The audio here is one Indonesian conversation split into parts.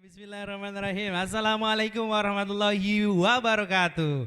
Bismillahirrahmanirrahim. Assalamualaikum warahmatullahi wabarakatuh.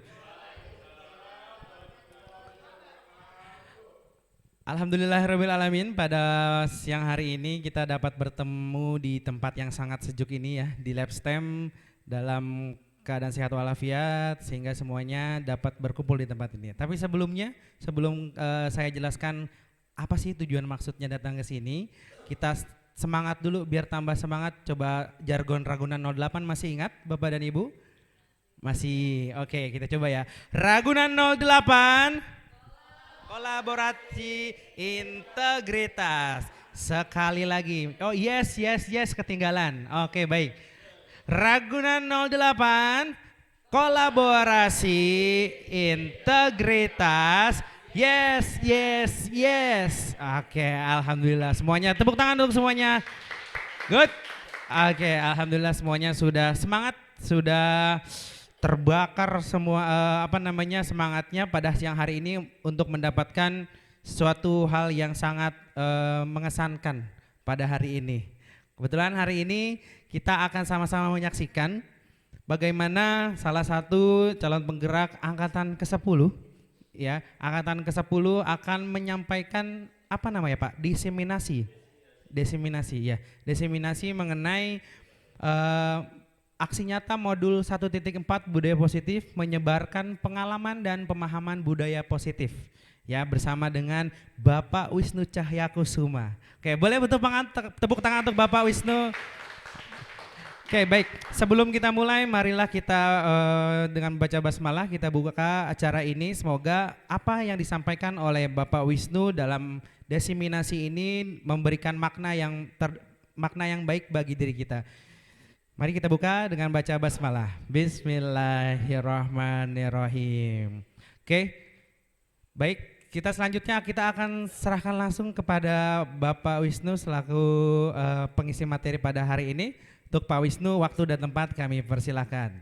Alhamdulillahirrahmanirrahim. Pada siang hari ini kita dapat bertemu di tempat yang sangat sejuk ini ya, di Lab STEM dalam keadaan sehat walafiat sehingga semuanya dapat berkumpul di tempat ini. Tapi sebelumnya, sebelum saya jelaskan apa sih tujuan maksudnya datang ke sini, kita semangat dulu biar tambah semangat. Coba jargon Ragunan 08 masih ingat Bapak dan Ibu? Masih. Oke, kita coba ya. Ragunan 08 kolaborasi integritas. Sekali lagi. Oh yes, yes, yes, ketinggalan. Oke, baik. Ragunan 08 kolaborasi integritas. Yes, yes, yes. Oke, alhamdulillah semuanya. Tepuk tangan untuk semuanya. Good. Oke, alhamdulillah semuanya sudah semangat, sudah terbakar semua semangatnya pada siang hari ini untuk mendapatkan suatu hal yang sangat mengesankan pada hari ini. Kebetulan hari ini kita akan sama-sama menyaksikan bagaimana salah satu calon penggerak angkatan ke-10 ya, angkatan ke-10 akan menyampaikan apa namanya Pak? Diseminasi ya. Diseminasi mengenai aksi nyata modul 1.4 budaya positif menyebarkan pengalaman dan pemahaman budaya positif ya bersama dengan Bapak Wisnu Cahyakusuma. Oke, boleh tepuk tangan untuk Bapak Wisnu. Oke, baik. Sebelum kita mulai, marilah kita dengan baca basmalah kita buka acara ini. Semoga apa yang disampaikan oleh Bapak Wisnu dalam diseminasi ini memberikan makna yang baik bagi diri kita. Mari kita buka dengan baca basmalah. Bismillahirrahmanirrahim. Oke, baik. Kita selanjutnya kita akan serahkan langsung kepada Bapak Wisnu selaku pengisi materi pada hari ini. Untuk Pak Wisnu, waktu dan tempat kami persilahkan.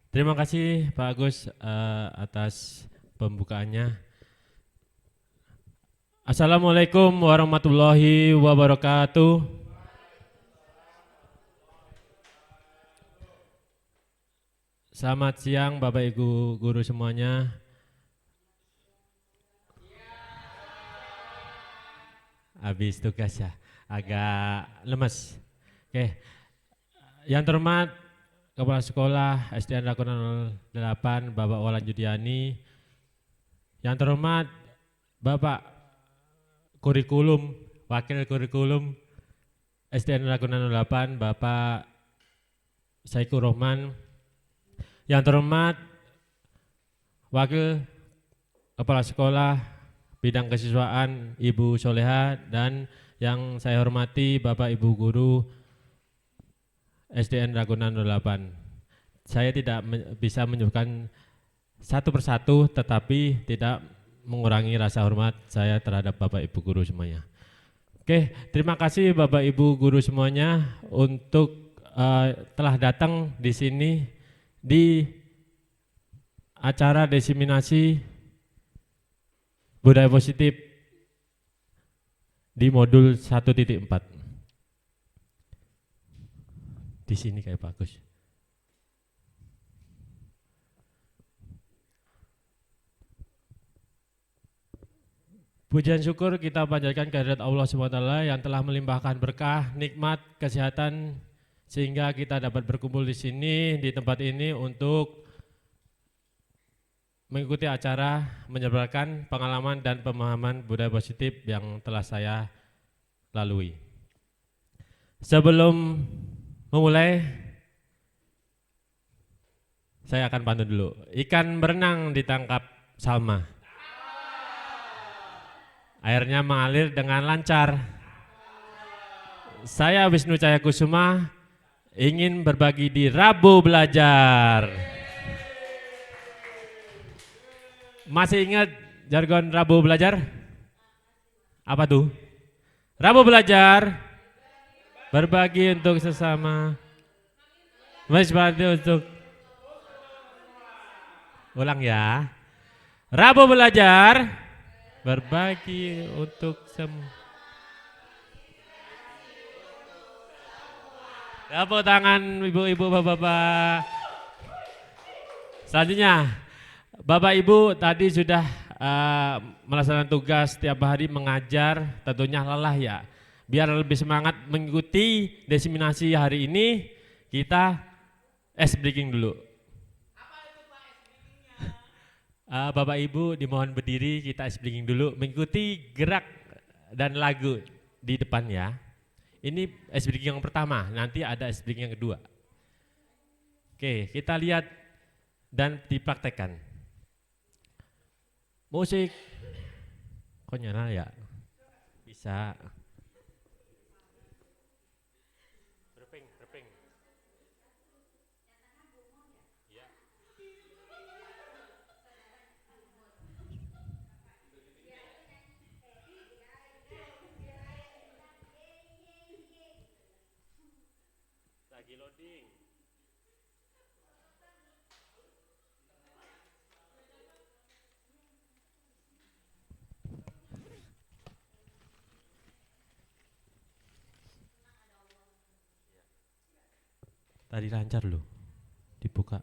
Terima kasih Pak Agus atas pembukaannya. Assalamualaikum warahmatullahi wabarakatuh. Selamat siang Bapak Ibu guru semuanya. Habis tugas ya, agak lemes. Oke, yang terhormat Kepala Sekolah SDN Ragunan 08 Bapak Walan Judiani, yang terhormat Bapak Kurikulum, Wakil Kurikulum SDN Ragunan 08 Bapak Saikur Rohman, yang terhormat Wakil Kepala Sekolah Bidang Kesiswaan Ibu Soleha, dan yang saya hormati Bapak Ibu Guru SDN Ragunan 08. Saya tidak bisa menyebutkan satu persatu tetapi tidak mengurangi rasa hormat saya terhadap Bapak Ibu Guru semuanya. Oke, terima kasih Bapak Ibu Guru semuanya untuk telah datang di sini di acara diseminasi budaya positif di modul 1.4. Di sini kayak bagus. Pujian syukur kita panjatkan kehadirat Allah SWT yang telah melimpahkan berkah, nikmat, kesehatan sehingga kita dapat berkumpul di sini di tempat ini untuk mengikuti acara menyebarkan pengalaman dan pemahaman budaya positif yang telah saya lalui. Sebelum memulai, saya akan pantun dulu. Ikan berenang ditangkap Salma. Airnya mengalir dengan lancar. Saya Wisnu Cahyakusuma ingin berbagi di Rabu Belajar. Masih ingat jargon Rabu Belajar? Apa tuh? Rabu Belajar berbagi untuk sesama, untuk ulang ya. Rabu Belajar berbagi untuk semua. Tepuk tangan ibu-ibu, bapak-bapak. Selanjutnya, Bapak Ibu tadi sudah melaksanakan tugas setiap hari mengajar, tentunya lelah ya. Biar lebih semangat mengikuti desiminasi hari ini, kita ice breaking dulu. Bapak Ibu dimohon berdiri, kita ice breaking dulu, mengikuti gerak dan lagu di depan ya. Ini ice breaking yang pertama, nanti ada ice breaking yang kedua. Oke, kita lihat dan dipraktekkan. Musik, kok nyala ya? Bisa. Reping. Ya. Lagi loading. Tadi lancar loh, dibuka.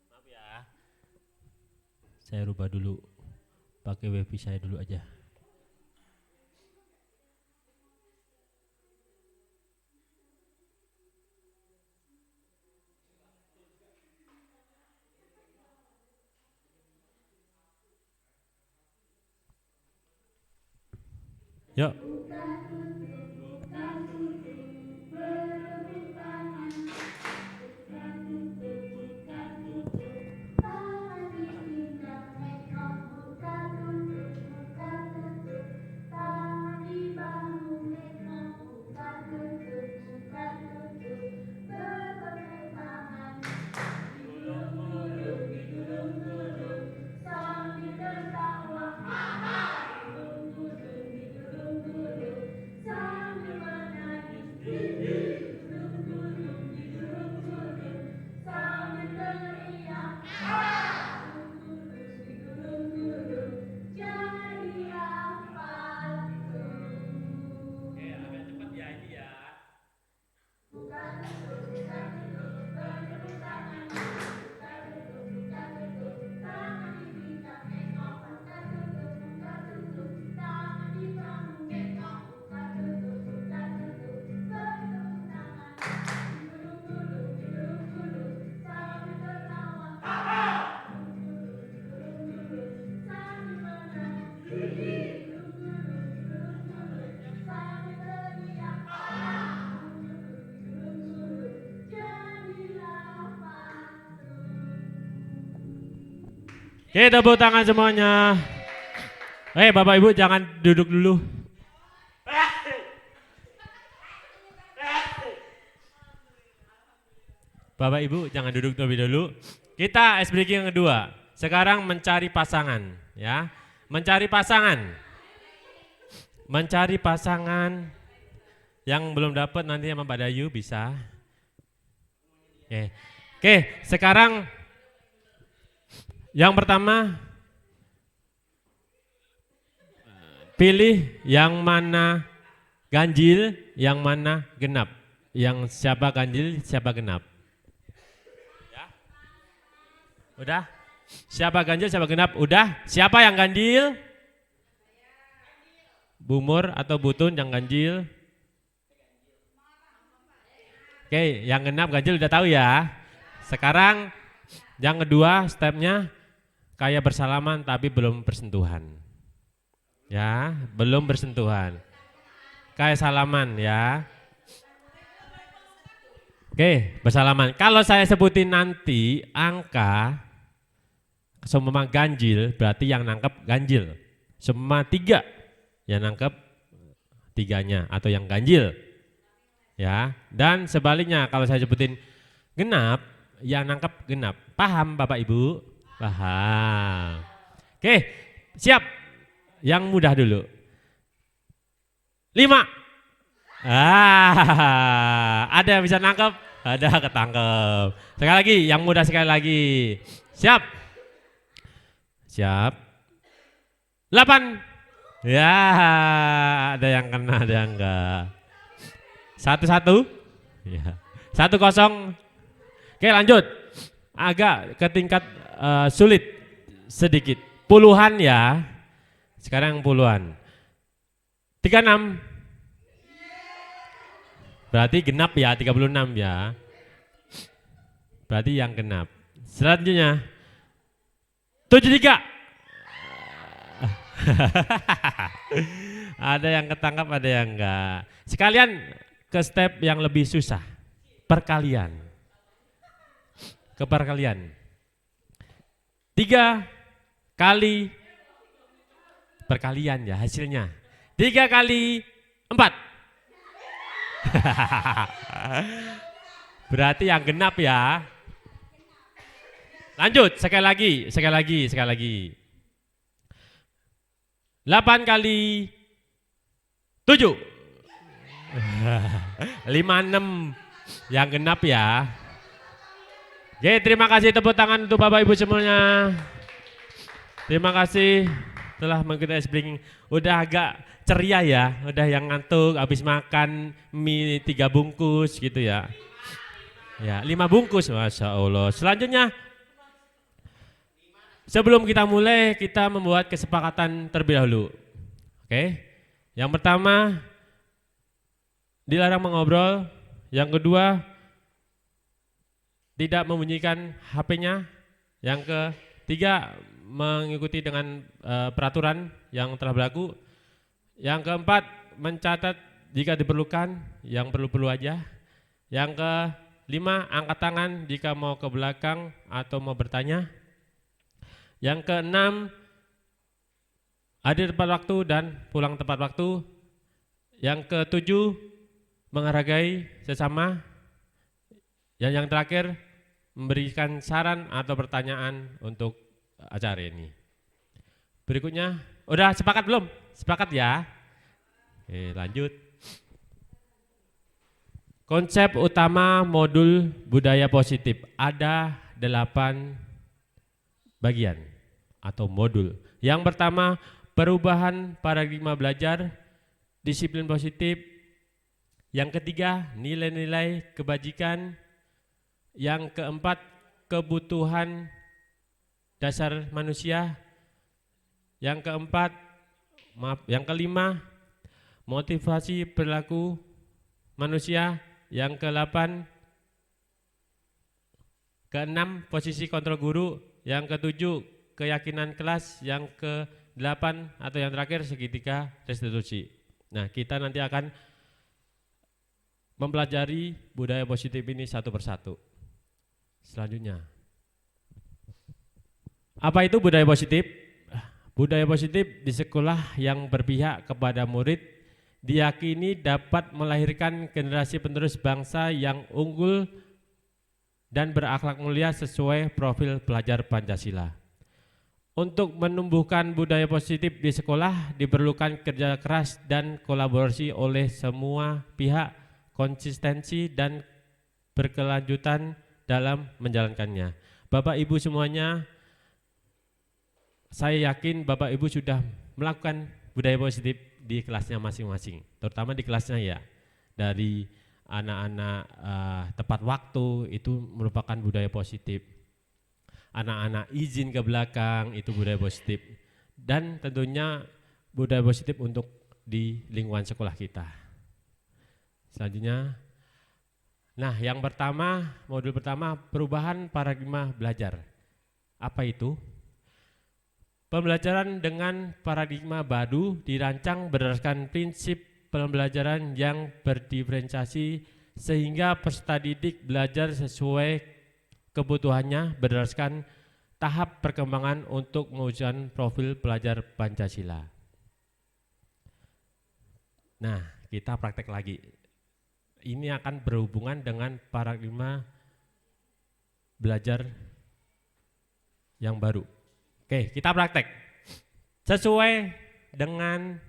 Maaf ya, saya rubah dulu, pakai wifi saya dulu aja. Yuk. Oke, tepuk tangan semuanya. Bapak Ibu jangan duduk dulu. Bapak Ibu jangan duduk terlebih dulu. Kita ice breaking yang kedua. Sekarang mencari pasangan, ya. Mencari pasangan. Mencari pasangan yang belum dapat nanti sama Mbak Dayu bisa. Oke, sekarang yang pertama, pilih yang mana ganjil, yang mana genap. Yang siapa ganjil, siapa genap. Ya. Udah? Siapa ganjil, siapa genap? Udah? Siapa yang ganjil? Bumur atau Butun yang ganjil? Oke, yang genap ganjil udah tahu ya. Sekarang yang kedua stepnya kayak bersalaman tapi belum bersentuhan. Ya, belum bersentuhan. Kayak salaman ya. Oke, bersalaman. Kalau saya sebutin nanti angka semua ganjil berarti yang nangkep ganjil. Semua 3 yang nangkep 3-nya atau yang ganjil. Ya, dan sebaliknya kalau saya sebutin genap yang nangkep genap. Paham Bapak Ibu? Paham. Oke, siap. Yang mudah dulu. 5. Ada yang bisa nangkep? Ada ketangkep. Sekali lagi, yang muda sekali lagi. Siap? Siap. 8. Ya, ada yang kena, ada yang enggak. 1-1. Ya. 1-0. Oke, lanjut. Agak ke tingkat sulit sedikit. Puluhan ya. Sekarang puluhan. 36. Berarti genap ya, 36 ya. Berarti yang genap. Selanjutnya 73. Ada yang ketangkap, ada yang enggak. Sekalian ke step yang lebih susah. Perkalian. Ke perkalian. 3 kali perkalian ya hasilnya. 3 kali 4. Berarti yang genap ya. Lanjut, sekali lagi. 8 kali 7. 56 yang genap ya. Oke, terima kasih, tepuk tangan untuk Bapak Ibu semuanya. Terima kasih telah mengikuti Spring. Udah agak ceria ya, udah yang ngantuk habis makan mie 3 bungkus gitu ya. Ya, 5 bungkus, Masya Allah. Selanjutnya, sebelum kita mulai, kita membuat kesepakatan terlebih dahulu. Oke, yang pertama, dilarang mengobrol. Yang kedua, tidak membunyikan HP-nya. Yang ketiga, mengikuti dengan peraturan yang telah berlaku. Yang keempat, mencatat jika diperlukan, yang perlu-perlu aja. Yang kelima, angkat tangan jika mau ke belakang atau mau bertanya. Yang keenam, hadir tepat waktu dan pulang tepat waktu. Yang ketujuh, menghargai sesama. Yang terakhir, memberikan saran atau pertanyaan untuk acara ini. Berikutnya, udah sepakat belum? Sepakat ya? Oke, lanjut. Konsep utama modul budaya positif ada 8 bagian atau modul. Yang pertama, perubahan paradigma belajar, disiplin positif. Yang ketiga, nilai-nilai kebajikan. Yang keempat, kebutuhan dasar manusia. Yang kelima, motivasi perilaku manusia. Yang keenam, posisi kontrol guru. Yang ketujuh, keyakinan kelas. Yang ke-8 atau yang terakhir, segitiga restitusi. Nah, kita nanti akan mempelajari budaya positif ini satu persatu. Selanjutnya, apa itu budaya positif? Budaya positif di sekolah yang berpihak kepada murid diyakini dapat melahirkan generasi penerus bangsa yang unggul dan berakhlak mulia sesuai profil pelajar Pancasila. Untuk menumbuhkan budaya positif di sekolah diperlukan kerja keras dan kolaborasi oleh semua pihak, konsistensi dan berkelanjutan dalam menjalankannya. Bapak Ibu semuanya, saya yakin Bapak Ibu sudah melakukan budaya positif di kelasnya masing-masing, terutama di kelasnya ya. Dari anak-anak tepat waktu itu merupakan budaya positif. Anak-anak izin ke belakang itu budaya positif. Dan tentunya budaya positif untuk di lingkungan sekolah kita. Selanjutnya, nah yang pertama, modul pertama, perubahan paradigma belajar. Apa itu? Pembelajaran dengan paradigma baru dirancang berdasarkan prinsip pembelajaran yang berdiferensiasi sehingga peserta didik belajar sesuai kebutuhannya berdasarkan tahap perkembangan untuk mewujudkan profil pelajar Pancasila. Nah, kita praktek lagi. Ini akan berhubungan dengan paradigma belajar yang baru. Oke, kita praktek sesuai dengan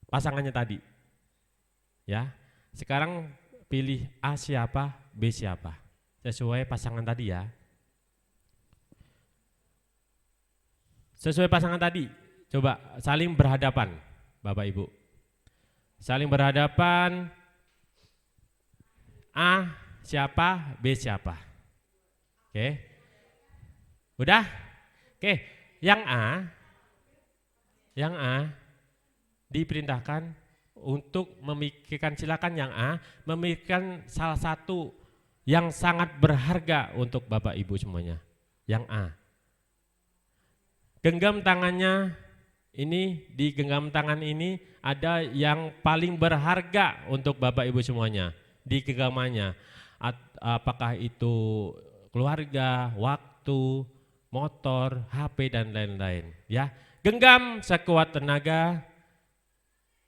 pasangannya tadi. Ya, sekarang pilih A siapa, B siapa. Sesuai pasangan tadi ya. Sesuai pasangan tadi, coba saling berhadapan Bapak Ibu. Saling berhadapan, A siapa, B siapa. Oke, udah? Oke, yang A diperintahkan untuk memikirkan, silakan yang A, memikirkan salah satu yang sangat berharga untuk Bapak Ibu semuanya. Yang A. Genggam tangannya, ini di genggam tangan ini ada yang paling berharga untuk Bapak Ibu semuanya. Di genggamannya, apakah itu keluarga, waktu, motor, HP dan lain-lain. Ya, genggam sekuat tenaga,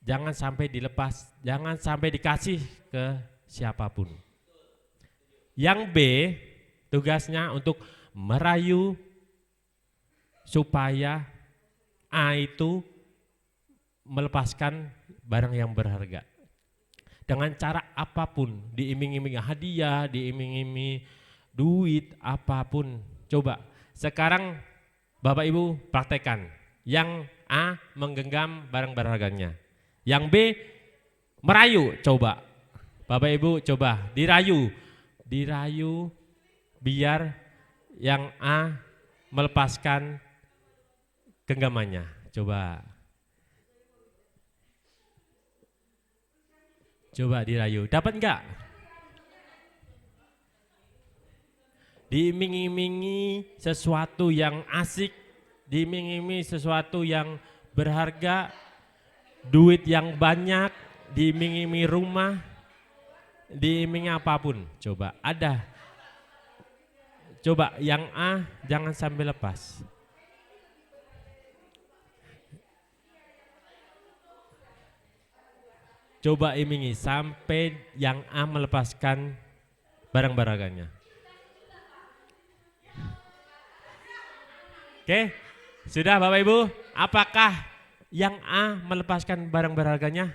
jangan sampai dilepas, jangan sampai dikasih ke siapapun. Yang B, tugasnya untuk merayu supaya A itu melepaskan barang yang berharga. Dengan cara apapun, diiming-imingi hadiah, diiming-imingi duit, apapun. Coba, sekarang Bapak Ibu praktekkan. Yang A menggenggam barang berharganya. Yang B merayu, coba. Bapak Ibu coba, dirayu. Dirayu biar yang A melepaskan genggamannya. Coba. Coba dirayu, dapat enggak? Diiming-imingi sesuatu yang asik, diiming-imingi sesuatu yang berharga, duit yang banyak, diiming-imingi rumah, diimingi apapun. Coba, ada. Coba yang A jangan sampai lepas. Coba imingi sampai yang A melepaskan barang berharganya. Oke, sudah Bapak Ibu, apakah yang A melepaskan barang berharganya?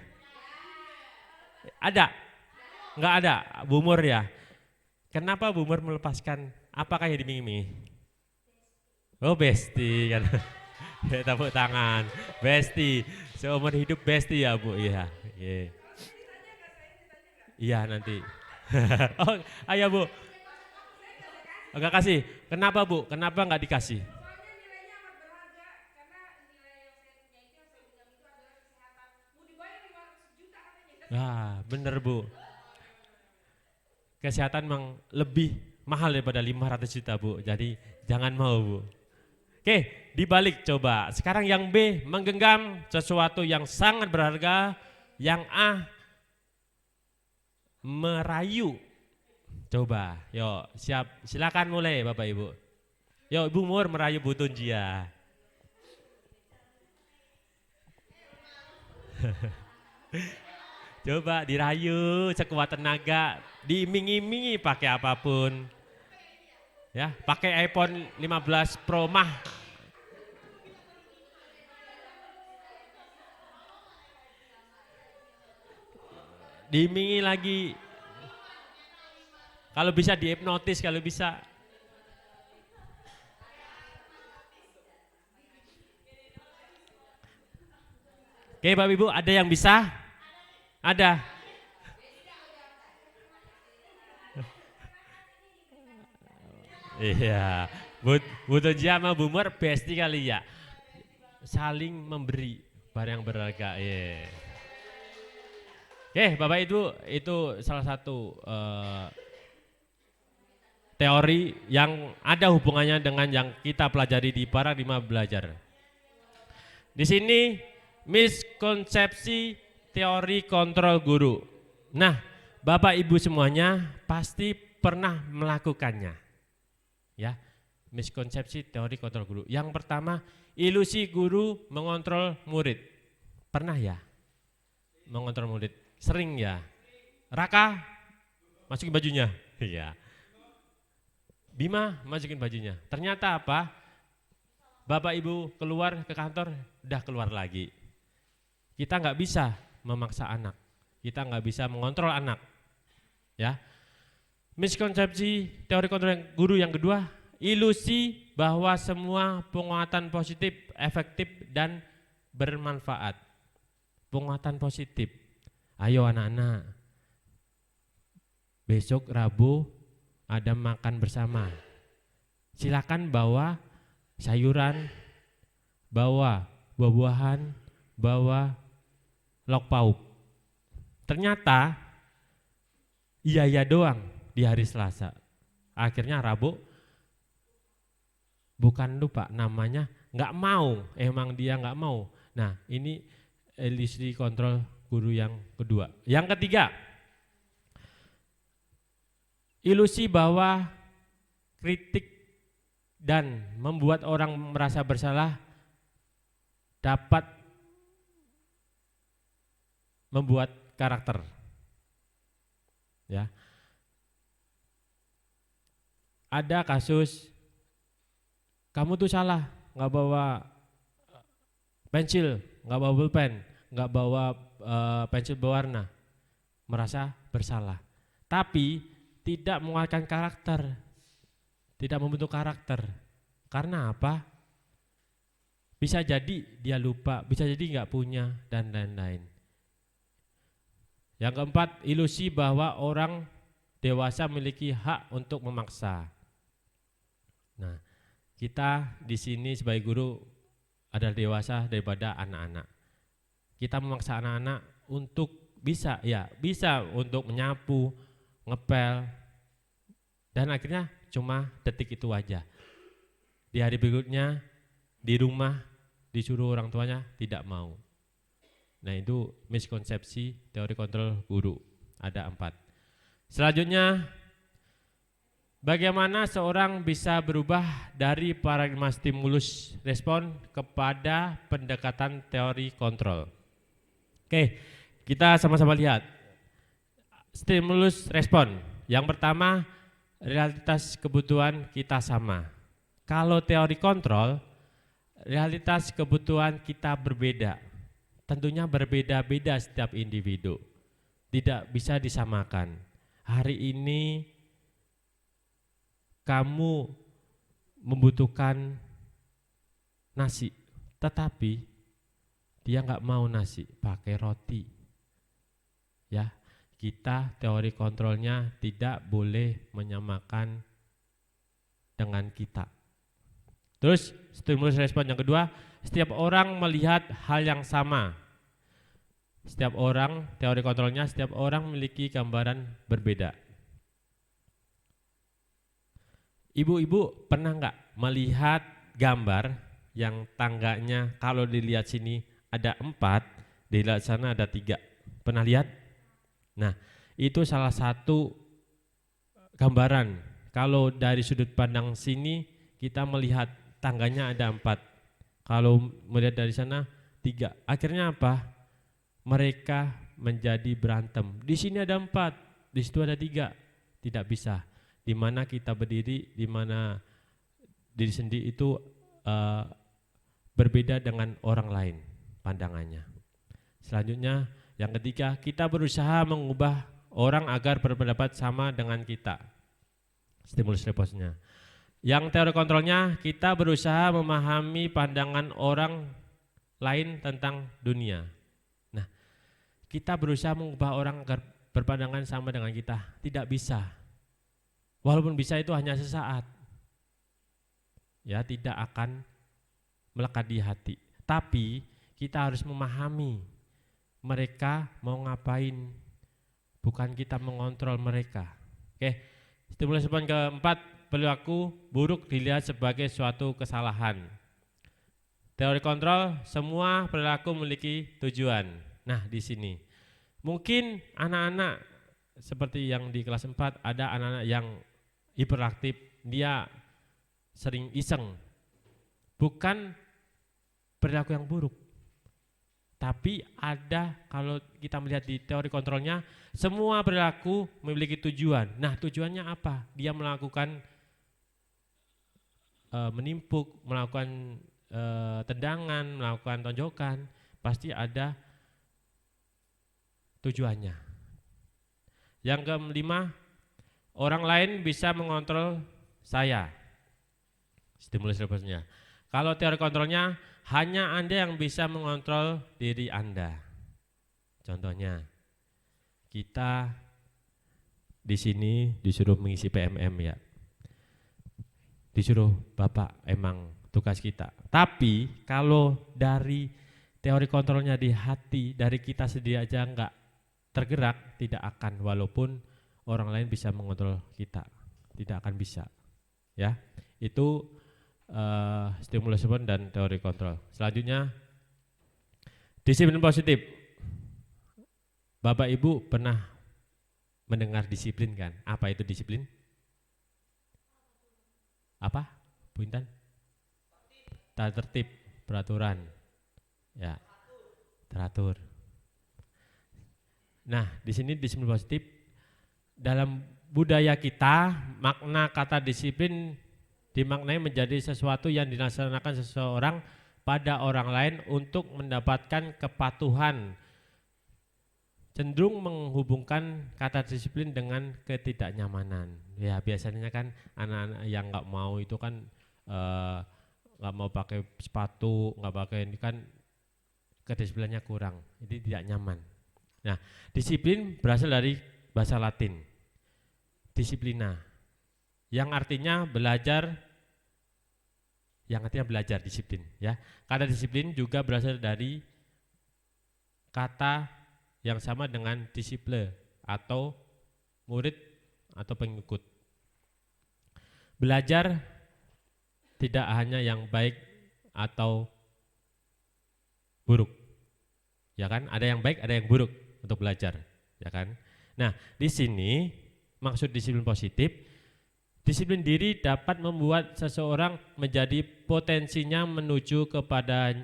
Ada? Enggak ada, Bu Mur ya. Kenapa Bu Mur melepaskan? Apakah yang dimingi? Oh Besti kan. Tepuk tangan, Besti. Seumur hidup Besti ya Bu, iya. Iya nanti. Oh, ayo Bu. Enggak kasih. Kenapa Bu? Kenapa enggak dikasih? Ah, bener Bu. Kesehatan memang lebih mahal daripada 500 juta Bu. Jadi jangan mau Bu. Oke, dibalik coba. Sekarang yang B menggenggam sesuatu yang sangat berharga. Yang A merayu. Coba, yuk siap. Silakan mulai Bapak Ibu. Yuk Ibu Mur merayu Bu Tunjia. Coba dirayu sekuat tenaga, diiming-imingi pakai apapun. Ya, pakai iPhone 15 Pro mah. Diimingi lagi. Kalau bisa dihipnotis, kalau bisa. Oke Bapak Ibu, ada yang bisa? Ada. Iya, Bu Tunjia sama Bu Mur Besti kali ya. Saling memberi barang yang berharga. Yeah. Oke Bapak Ibu, itu salah satu teori yang ada hubungannya dengan yang kita pelajari di Paradigma Belajar. Di sini miskonsepsi teori kontrol guru. Nah, Bapak Ibu semuanya pasti pernah melakukannya. Ya, miskonsepsi teori kontrol guru. Yang pertama, ilusi guru mengontrol murid. Pernah ya? Mengontrol murid. Sering ya? Raka, masukin bajunya. Iya. Bima, masukin bajunya. Ternyata apa? Bapak Ibu keluar ke kantor, udah keluar lagi. Kita nggak bisa memaksa anak. Kita nggak bisa mengontrol anak. Ya. Miskonsepsi teori kontrol guru yang kedua, ilusi bahwa semua penguatan positif, efektif dan bermanfaat. Penguatan positif. Ayo anak-anak, besok Rabu ada makan bersama. Silakan bawa sayuran, bawa buah-buahan, bawa lauk pauk. Ternyata iya doang di hari Selasa. Akhirnya Rabu bukan lupa namanya, nggak mau, emang dia nggak mau. Nah ini ilusi kontrol guru yang kedua. Yang ketiga, ilusi bahwa kritik dan membuat orang merasa bersalah dapat membuat karakter. Ya. Ada kasus kamu tuh salah, nggak bawa pensil, nggak bawa pulpen, nggak bawa pensil berwarna, merasa bersalah. Tapi tidak menguatkan karakter, tidak membentuk karakter. Karena apa? Bisa jadi dia lupa, bisa jadi nggak punya dan lain-lain. Yang keempat, ilusi bahwa orang dewasa memiliki hak untuk memaksa. Nah, kita di sini sebagai guru adalah dewasa daripada anak-anak. Kita memaksa anak-anak untuk bisa untuk menyapu, ngepel, dan akhirnya cuma detik itu aja. Di hari berikutnya di rumah disuruh orang tuanya tidak mau. Nah itu miskonsepsi teori kontrol guru, ada 4. Selanjutnya, bagaimana seorang bisa berubah dari paradigma stimulus respon kepada pendekatan teori kontrol. Oke, kita sama-sama lihat. Stimulus respon. Yang pertama, realitas kebutuhan kita sama. Kalau teori kontrol, realitas kebutuhan kita berbeda. Tentunya berbeda-beda setiap individu. Tidak bisa disamakan. Hari ini kamu membutuhkan nasi, tetapi dia nggak mau nasi, pakai roti. Ya, kita teori kontrolnya tidak boleh menyamakan dengan kita. Terus stimulus respon yang kedua, setiap orang melihat hal yang sama. Setiap orang, teori kontrolnya setiap orang memiliki gambaran berbeda. Ibu-ibu pernah nggak melihat gambar yang tangganya kalau dilihat sini ada 4, dilihat sana ada 3. Pernah lihat? Nah, itu salah satu gambaran. Kalau dari sudut pandang sini kita melihat tangganya ada 4. Kalau melihat dari sana 3. Akhirnya apa? Mereka menjadi berantem. Di sini ada 4, di situ ada 3. Tidak bisa. Di mana kita berdiri, di mana diri sendiri itu berbeda dengan orang lain pandangannya. Selanjutnya, yang ketiga, kita berusaha mengubah orang agar berpendapat sama dengan kita. Stimulus responnya. Yang teori kontrolnya, kita berusaha memahami pandangan orang lain tentang dunia. Nah, kita berusaha mengubah orang agar berpandangan sama dengan kita. Tidak bisa. Walaupun bisa itu hanya sesaat. Ya, tidak akan melekat di hati. Tapi kita harus memahami mereka mau ngapain, bukan kita mengontrol mereka. Oke, stimulus respon keempat, perilaku buruk dilihat sebagai suatu kesalahan. Teori kontrol, semua perilaku memiliki tujuan. Nah, di sini mungkin anak-anak seperti yang di kelas 4 ada anak-anak yang hiperaktif, dia sering iseng. Bukan perilaku yang buruk. Tapi ada, kalau kita melihat di teori kontrolnya, semua perilaku memiliki tujuan. Nah, tujuannya apa? Dia melakukan menimpuk, melakukan tendangan, melakukan tonjokan, pasti ada tujuannya. Yang kelima, orang lain bisa mengontrol saya. Stimulus responsnya. Kalau teori kontrolnya, hanya Anda yang bisa mengontrol diri Anda. Contohnya, kita di sini disuruh mengisi PMM ya. Disuruh Bapak emang tugas kita. Tapi kalau dari teori kontrolnya di hati, dari kita sendiri aja enggak tergerak, tidak akan, walaupun orang lain bisa mengontrol kita, tidak akan bisa. Ya, itu stimulus respon dan teori kontrol. Selanjutnya, disiplin positif. Bapak Ibu pernah mendengar disiplin kan? Apa itu disiplin? Apa, Bu Intan? Tata tertib, peraturan. Ya, teratur. Nah, di sini disiplin positif, dalam budaya kita makna kata disiplin dimaknai menjadi sesuatu yang dilaksanakan seseorang pada orang lain untuk mendapatkan kepatuhan. Cenderung menghubungkan kata disiplin dengan ketidaknyamanan. Ya, biasanya kan anak-anak yang nggak mau itu kan nggak mau pakai sepatu, nggak pakai ini kan kedisiplinnya kurang, jadi tidak nyaman. Nah, disiplin berasal dari bahasa Latin, disiplina, yang artinya belajar, disiplin. Ya, kata disiplin juga berasal dari kata yang sama dengan disiple atau murid atau pengikut. Belajar tidak hanya yang baik atau buruk, ya kan? Ada yang baik, ada yang buruk untuk belajar, ya kan? Nah, di sini maksud disiplin positif, disiplin diri dapat membuat seseorang menjadi potensinya menuju kepada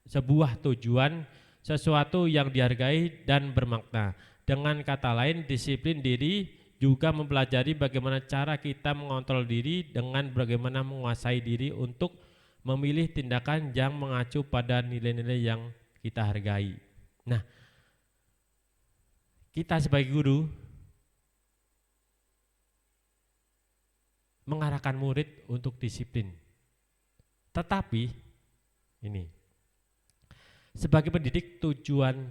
sebuah tujuan, sesuatu yang dihargai dan bermakna. Dengan kata lain, disiplin diri juga mempelajari bagaimana cara kita mengontrol diri dengan bagaimana menguasai diri untuk memilih tindakan yang mengacu pada nilai-nilai yang kita hargai. Nah, kita sebagai guru mengarahkan murid untuk disiplin. Tetapi ini, sebagai pendidik tujuan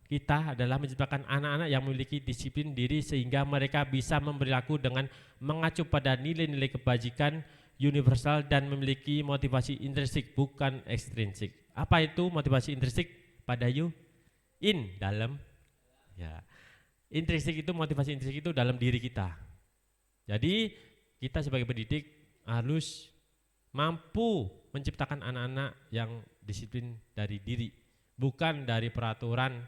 kita adalah menciptakan anak-anak yang memiliki disiplin diri sehingga mereka bisa berperilaku dengan mengacu pada nilai-nilai kebajikan universal dan memiliki motivasi intrinsik bukan ekstrinsik. Apa itu motivasi intrinsik pada you? Dalam, ya. Intrinsik itu, motivasi intrinsik itu dalam diri kita. Jadi kita sebagai pendidik harus mampu menciptakan anak-anak yang disiplin dari diri, bukan dari peraturan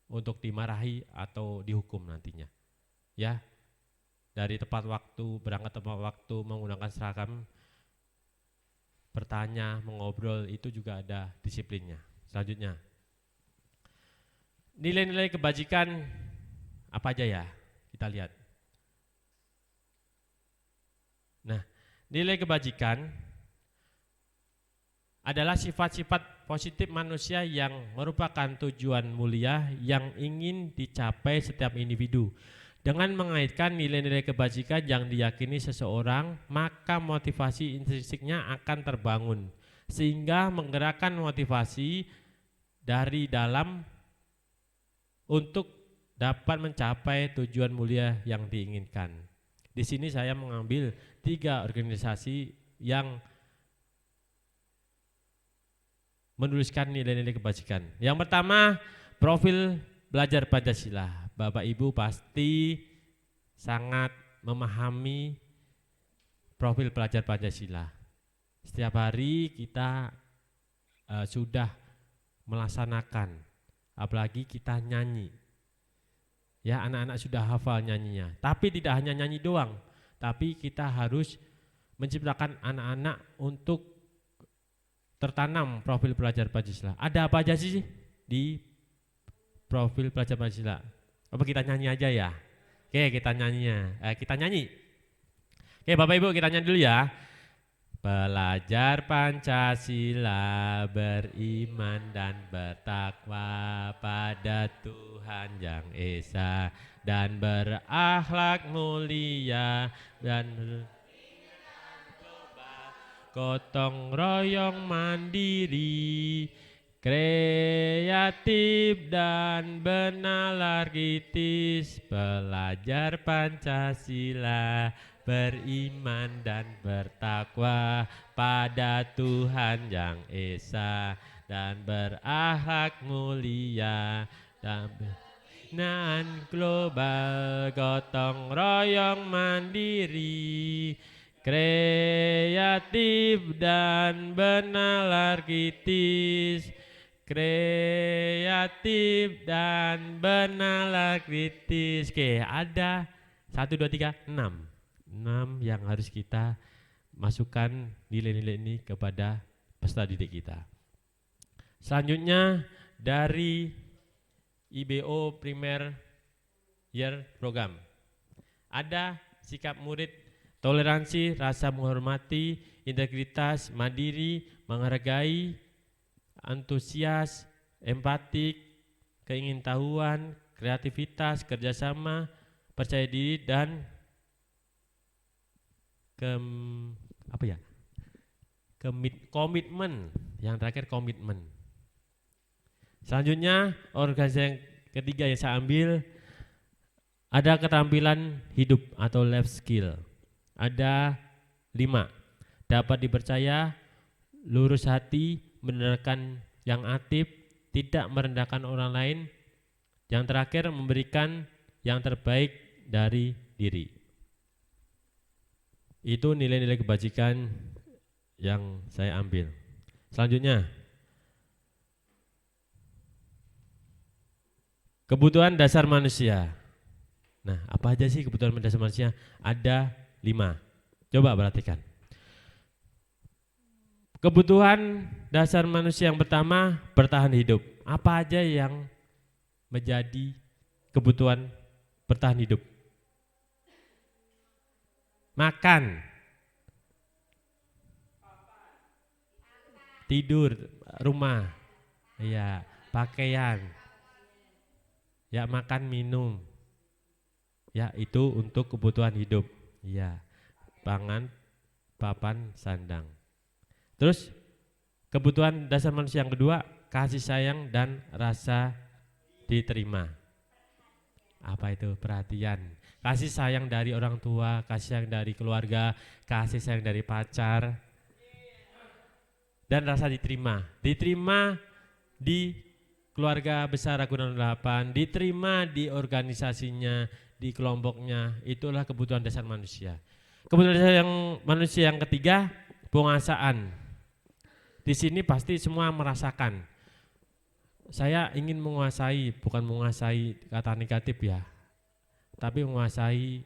untuk dimarahi atau dihukum nantinya. Ya, dari tepat waktu, berangkat tepat waktu, menggunakan seragam, bertanya, mengobrol, itu juga ada disiplinnya. Selanjutnya, nilai-nilai kebajikan apa aja ya? Kita lihat. Nah, nilai kebajikan adalah sifat-sifat positif manusia yang merupakan tujuan mulia yang ingin dicapai setiap individu. Dengan mengaitkan nilai-nilai kebajikan yang diyakini seseorang, maka motivasi intrinsiknya akan terbangun, sehingga menggerakkan motivasi dari dalam untuk dapat mencapai tujuan mulia yang diinginkan. Di sini saya mengambil 3 organisasi yang menuliskan nilai-nilai kebajikan. Yang pertama, Profil Belajar Pancasila. Bapak Ibu pasti sangat memahami Profil Belajar Pancasila. Setiap hari kita sudah melaksanakan, apalagi kita nyanyi. Ya, anak-anak sudah hafal nyanyinya. Tapi tidak hanya nyanyi doang, tapi kita harus menciptakan anak-anak untuk tertanam Profil Belajar Pancasila. Ada apa aja sih di Profil Belajar Pancasila? Apa kita nyanyi aja ya? Oke, kita nyanyi. Oke, Bapak Ibu, kita nyanyi dulu ya. Belajar Pancasila, beriman dan bertakwa pada Tuhan Yang Esa dan berakhlak mulia dan gotong royong mandiri, kreatif dan bernalar kritis, belajar Pancasila, beriman dan bertakwa pada Tuhan Yang Esa, dan berakhlak mulia dan nan global, gotong royong mandiri, kreatif dan bernalar kritis, kreatif dan bernalar kritis. Oke, ada 1, 2, 3, 6 yang harus kita masukkan nilai-nilai ini kepada peserta didik kita. Selanjutnya dari IBO Primer Year Program, ada sikap murid, toleransi, rasa menghormati, integritas, mandiri, menghargai, antusias, empatik, keingintahuan, kreativitas, kerjasama, percaya diri, dan komitmen. Yang terakhir komitmen. Selanjutnya organisasi yang ketiga yang saya ambil, ada keterampilan hidup atau life skill. Ada 5, dapat dipercaya, lurus hati, mendengarkan yang aktif, tidak merendahkan orang lain. Yang terakhir memberikan yang terbaik dari diri. Itu nilai-nilai kebajikan yang saya ambil. Selanjutnya, kebutuhan dasar manusia. Nah, apa aja sih kebutuhan dasar manusia? Ada 5. Coba perhatikan. Kebutuhan dasar manusia yang pertama, bertahan hidup. Apa aja yang menjadi kebutuhan bertahan hidup? Makan, tidur, rumah, ya, pakaian, ya, makan, minum, ya, itu untuk kebutuhan hidup, ya, pangan, papan, sandang. Terus kebutuhan dasar manusia yang kedua, kasih sayang dan rasa diterima. Apa itu? Perhatian, kasih sayang dari orang tua, kasih sayang dari keluarga, kasih sayang dari pacar, dan rasa diterima. Diterima di keluarga besar Ragunan 8, diterima di organisasinya, di kelompoknya. Itulah kebutuhan dasar manusia. Kebutuhan dasar yang manusia yang ketiga, penguasaan. Di sini pasti semua merasakan. Saya ingin menguasai, bukan menguasai kata negatif ya, tapi menguasai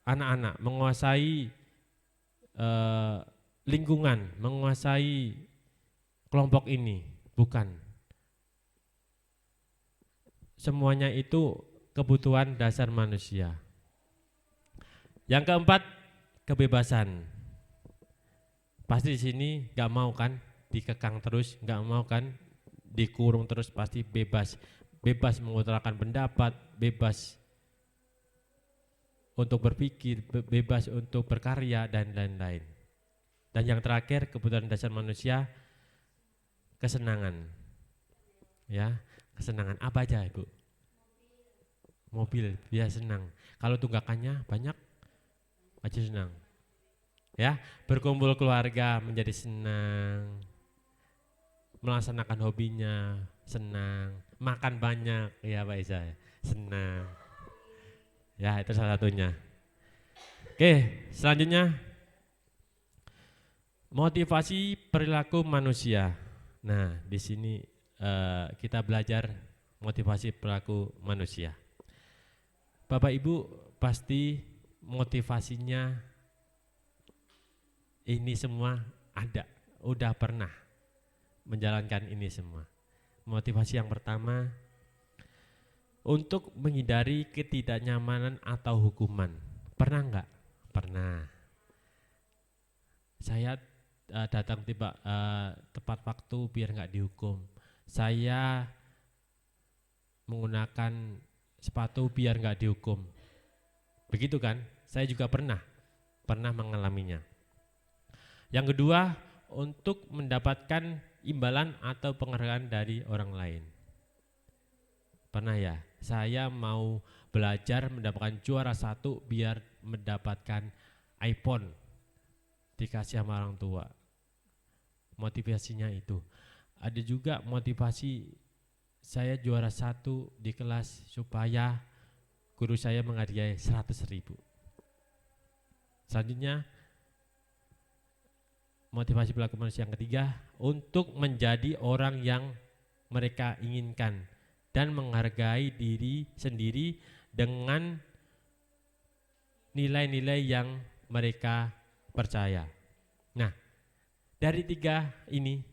anak-anak, menguasai lingkungan, menguasai kelompok ini, bukan. Semuanya itu kebutuhan dasar manusia. Yang keempat, kebebasan. Pasti di sini nggak mau kan dikekang terus, nggak mau kan dikurung terus, pasti bebas. Bebas mengutarakan pendapat, bebas untuk berpikir, bebas untuk berkarya, dan lain-lain. Dan yang terakhir, kebutuhan dasar manusia, kesenangan. Ya, kesenangan apa aja, Ibu? Mobil, biar senang. Kalau tunggakannya banyak, aja senang. Ya, berkumpul keluarga menjadi senang. Melaksanakan hobinya senang. Makan banyak, ya Pak Isa, senang. Ya, itu salah satunya. Oke, selanjutnya motivasi perilaku manusia. Nah, di sini kita belajar motivasi perilaku manusia. Bapak Ibu pasti motivasinya ini semua ada, udah pernah menjalankan ini semua. Motivasi yang pertama, untuk menghindari ketidaknyamanan atau hukuman. Pernah enggak? Pernah. Saya datang tepat waktu biar nggak dihukum. Saya menggunakan sepatu biar nggak dihukum. Begitu kan? Saya juga pernah mengalaminya. Yang kedua, untuk mendapatkan imbalan atau penghargaan dari orang lain. Pernah ya, saya mau belajar mendapatkan juara 1 biar mendapatkan iPhone, dikasih sama orang tua. Motivasinya itu. Ada juga motivasi saya juara 1 di kelas supaya guru saya menghadiahi 100.000. Selanjutnya, motivasi pelaku manusia yang ketiga, untuk menjadi orang yang mereka inginkan dan menghargai diri sendiri dengan nilai-nilai yang mereka percaya. Nah, dari 3 ini,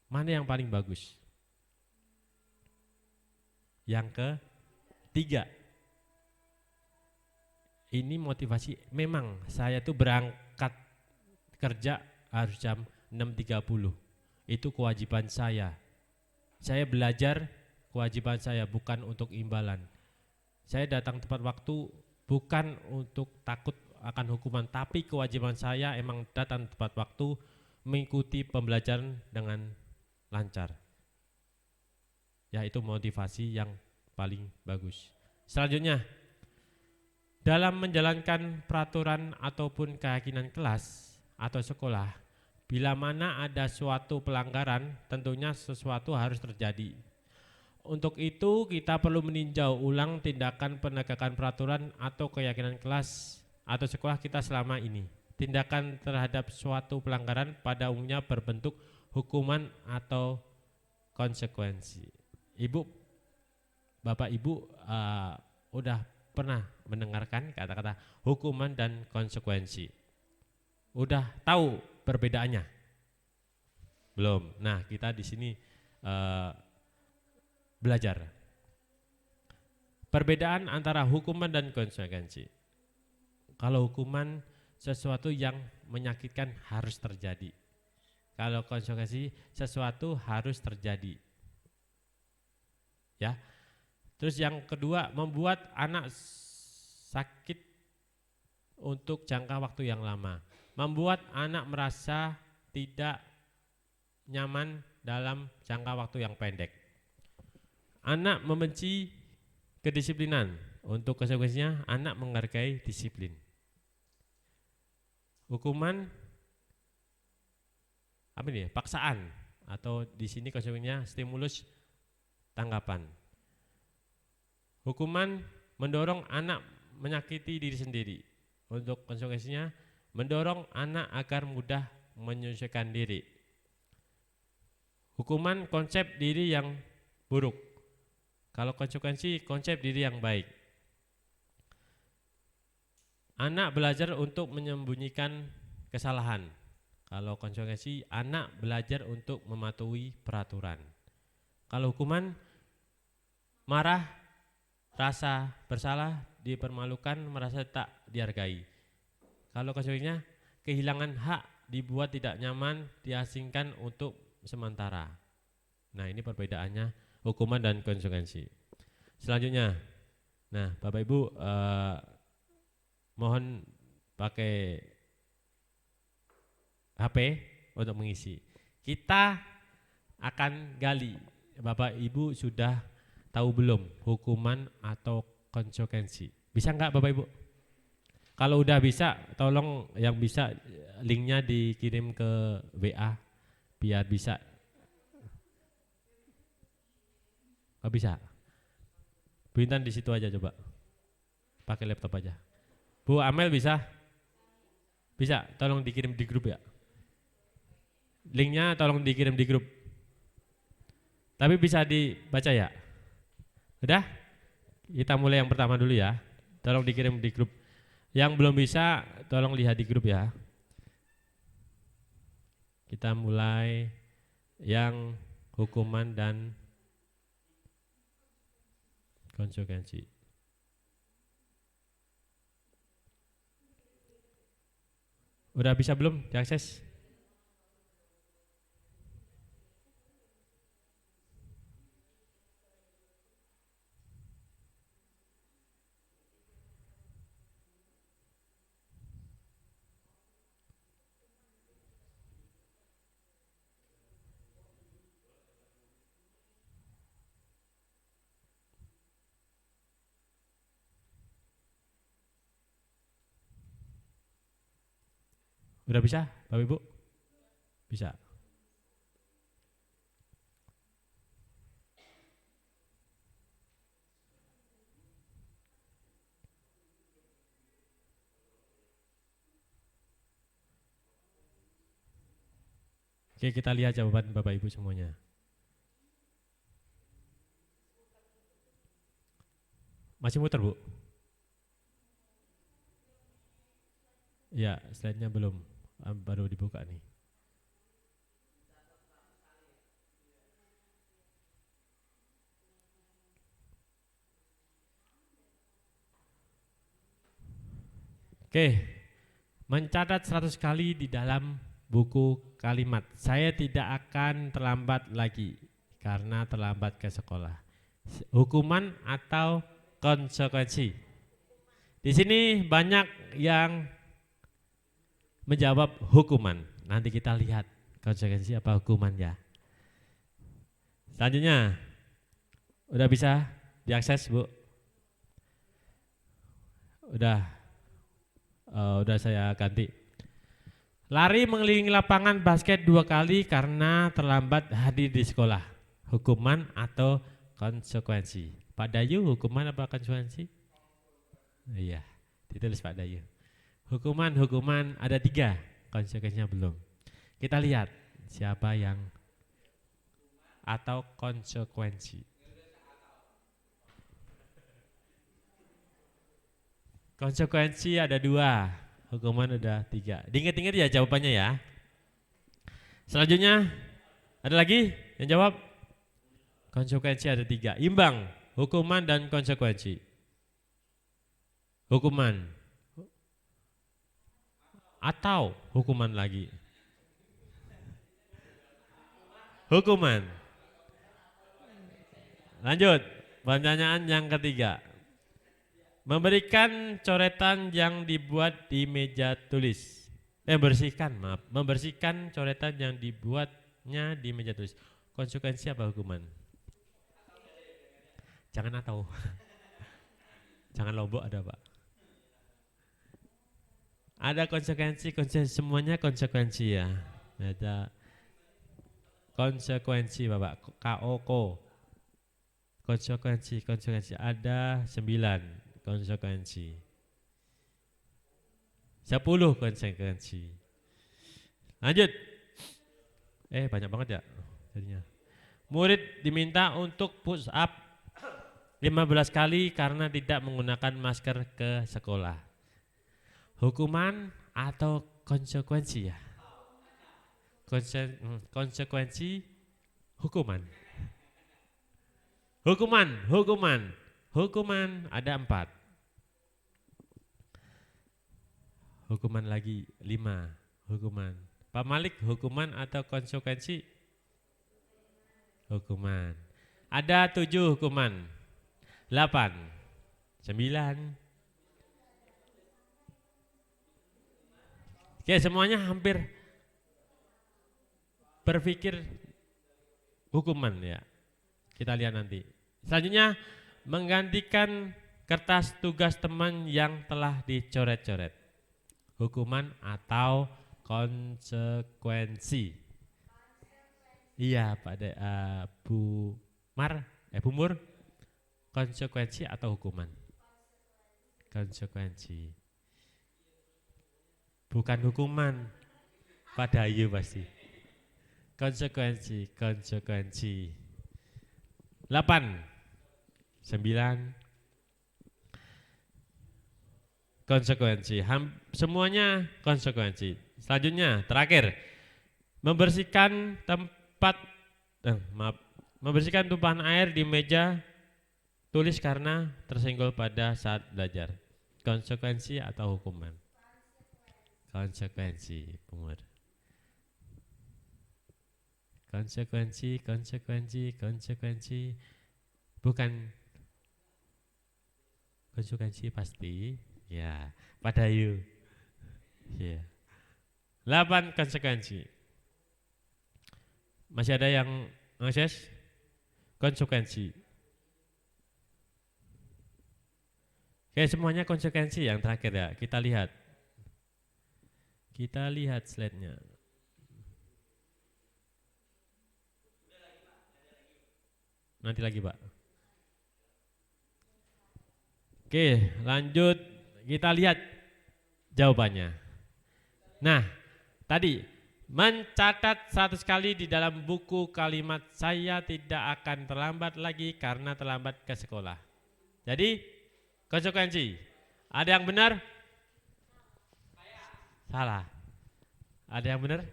mana yang paling bagus? Yang ketiga. Ini motivasi, memang saya tuh berangkat kerja harus jam 6.30. Itu kewajiban saya. Saya belajar kewajiban saya, bukan untuk imbalan. Saya datang tepat waktu bukan untuk takut akan hukuman, tapi kewajiban saya emang datang tepat waktu, mengikuti pembelajaran dengan lancar. Ya, itu motivasi yang paling bagus. Selanjutnya, dalam menjalankan peraturan ataupun keyakinan kelas atau sekolah, bila mana ada suatu pelanggaran, tentunya sesuatu harus terjadi. Untuk itu kita perlu meninjau ulang tindakan penegakan peraturan atau keyakinan kelas atau sekolah kita selama ini. Tindakan terhadap suatu pelanggaran pada umumnya berbentuk hukuman atau konsekuensi. Bapak Ibu udah pernah mendengarkan kata-kata hukuman dan konsekuensi? Udah tahu perbedaannya? Belum. Nah, kita di sini belajar perbedaan antara hukuman dan konsekuensi. Kalau hukuman sesuatu yang menyakitkan harus terjadi. Kalau konsekuensi sesuatu harus terjadi. Ya. Terus yang kedua, membuat anak sakit untuk jangka waktu yang lama. Membuat anak merasa tidak nyaman dalam jangka waktu yang pendek. Anak membenci kedisiplinan. Untuk konsekuensinya, anak menghargai disiplin. Hukuman apa ini? Paksaan, atau di sini konsekuensinya stimulus tanggapan. Hukuman mendorong anak menyakiti diri sendiri. Untuk konsekuensinya, mendorong anak agar mudah menyesuaikan diri. Hukuman konsep diri yang buruk. Kalau konsekuensi konsep diri yang baik. Anak belajar untuk menyembunyikan kesalahan. Kalau konsekuensi, anak belajar untuk mematuhi peraturan. Kalau hukuman, marah, rasa bersalah, dipermalukan, merasa tak dihargai. Kalau konsekuensinya, kehilangan hak, dibuat tidak nyaman, diasingkan untuk sementara. Nah, ini perbedaannya hukuman dan konsekuensi. Selanjutnya, nah Bapak Ibu mohon pakai HP untuk mengisi. Kita akan gali, Bapak Ibu sudah tahu belum hukuman atau konsekuensi? Bisa enggak Bapak Ibu? Kalau udah bisa, tolong yang bisa linknya dikirim ke WA biar bisa. Gak bisa? Bu Intan di situ aja coba, pakai laptop aja. Bu Amel bisa? Bisa, tolong dikirim di grup ya. Linknya tolong dikirim di grup. Tapi bisa dibaca ya? Udah? Kita mulai yang pertama dulu ya. Tolong dikirim di grup. Yang belum bisa, tolong lihat di grup ya. Kita mulai yang hukuman dan konsekuensi. Udah bisa belum diakses? Udah bisa, Bapak Ibu? Bisa. Oke, kita lihat jawaban Bapak Ibu semuanya. Masih muter, Bu? Ya, slide-nya belum. Baru dibuka nih. Oke, mencatat 100 kali di dalam buku kalimat. Saya tidak akan terlambat lagi karena terlambat ke sekolah. Hukuman atau konsekuensi? Di sini banyak yang menjawab hukuman. Nanti kita lihat konsekuensi apa hukumannya. Selanjutnya, udah bisa diakses, Bu? Udah saya ganti. Lari mengelilingi lapangan basket 2 kali karena terlambat hadir di sekolah. Hukuman atau konsekuensi? Pak Dayu, hukuman apa konsekuensi? Iya, ditulis Pak Dayu. Hukuman ada 3, konsekuensinya belum. Kita lihat siapa yang atau konsekuensi. Konsekuensi ada 2, hukuman ada 3. Diingat-ingat ya jawabannya ya. Selanjutnya ada lagi yang jawab? Konsekuensi ada 3, imbang, hukuman dan konsekuensi. Hukuman atau hukuman lagi? Hukuman. Lanjut, pertanyaan yang ketiga. Memberikan coretan yang dibuat di meja tulis. Membersihkan coretan yang dibuatnya di meja tulis. Konsekuensi apa hukuman? Jangan atau. Jangan lombok ada, Pak. Ada konsekuensi, semuanya konsekuensi ya. Ada konsekuensi, Bapak. KOKO. Konsekuensi ada 9 konsekuensi. 10 konsekuensi. Lanjut. Banyak banget ya jadinya. Murid diminta untuk push up 15 kali karena tidak menggunakan masker ke sekolah. Hukuman atau konsekuensi ya? Konsekuensi hukuman. Hukuman ada 4. Hukuman lagi 5. Hukuman. Pak Malik, hukuman atau konsekuensi? Hukuman. Ada 7 hukuman. 8. 9. Oke, semuanya hampir berpikir hukuman ya. Kita lihat nanti. Selanjutnya, menggantikan kertas tugas teman yang telah dicoret-coret. Hukuman atau konsekuensi? Iya, Pak Bu Mur. Konsekuensi atau hukuman? Konsekuensi. Bukan hukuman. Pak Dayu pasti. Konsekuensi. 8, 9, konsekuensi. Semuanya konsekuensi. Selanjutnya, terakhir, membersihkan membersihkan tumpahan air di meja tulis karena tersenggol pada saat belajar. Konsekuensi atau hukuman? Konsekuensi, Umur. Konsekuensi. Bukan konsekuensi pasti. Ya, Pak Dayu. Ya. 8 konsekuensi. Masih ada yang akses? Konsekuensi. Oke, semuanya konsekuensi yang terakhir ya. Kita lihat. Kita lihat slide-nya. Nanti lagi, Pak. Oke, lanjut. Kita lihat jawabannya. Nah, tadi mencatat 100 kali di dalam buku kalimat saya tidak akan terlambat lagi karena terlambat ke sekolah. Jadi konsekuensi. Ada yang benar? Salah. Ada yang benar?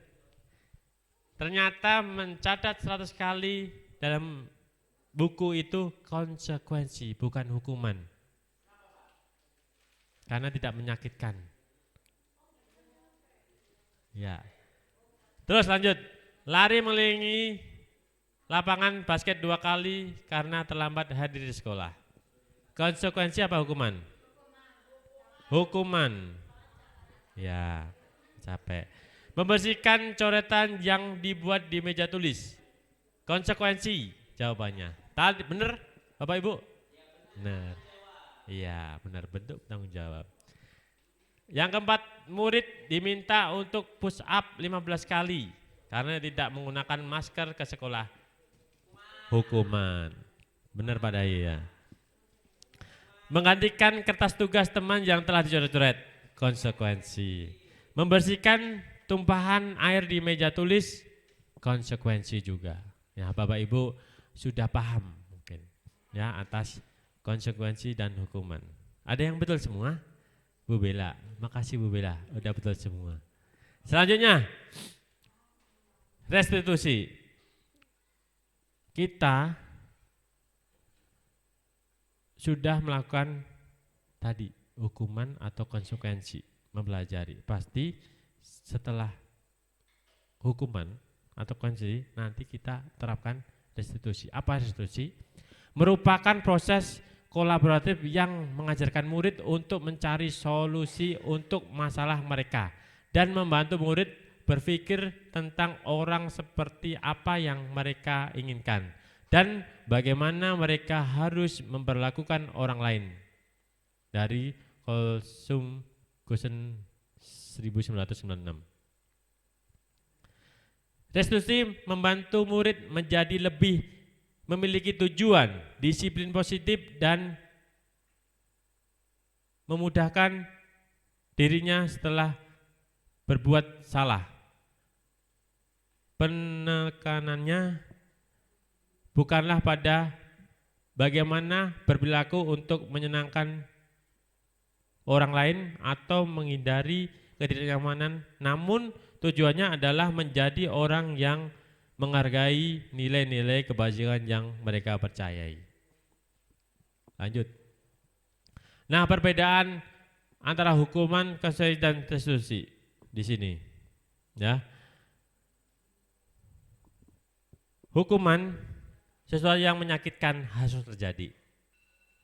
Ternyata mencatat 100 kali dalam buku itu konsekuensi, bukan hukuman. Karena tidak menyakitkan. Ya. Terus lanjut. Lari mengelilingi lapangan basket 2 kali karena terlambat hadir di sekolah. Konsekuensi apa hukuman? Hukuman. Ya, capek. Membersihkan coretan yang dibuat di meja tulis. Konsekuensi jawabannya. Tadi benar Bapak Ibu? Benar. Iya, benar, bentuk tanggung jawab. Yang keempat, murid diminta untuk push up 15 kali karena tidak menggunakan masker ke sekolah. Hukuman. Benar Pak Dai ya. Menggantikan kertas tugas teman yang telah dicoret-coret. Konsekuensi. Membersihkan tumpahan air di meja tulis. Konsekuensi juga. Ya, Bapak Ibu sudah paham mungkin ya atas konsekuensi dan hukuman. Ada yang betul semua? Bu Bella, makasih Bu Bella, udah betul semua. Selanjutnya, restitusi. Kita sudah melakukan tadi hukuman atau konsekuensi, mempelajari. Pasti setelah hukuman atau konsekuensi nanti kita terapkan restitusi. Apa restitusi? Merupakan proses kolaboratif yang mengajarkan murid untuk mencari solusi untuk masalah mereka dan membantu murid berpikir tentang orang seperti apa yang mereka inginkan dan bagaimana mereka harus memperlakukan orang lain. Dari Kolsum Gusen 1996. Restitusi membantu murid menjadi lebih memiliki tujuan, disiplin positif dan memudahkan dirinya setelah berbuat salah. Penekanannya bukanlah pada bagaimana berperilaku untuk menyenangkan orang lain atau menghindari ketidaknyamanan, namun tujuannya adalah menjadi orang yang menghargai nilai-nilai kebajikan yang mereka percayai. Lanjut. Nah, perbedaan antara hukuman, konsekuensi dan restitusi di sini, ya. Hukuman sesuatu yang menyakitkan harus terjadi.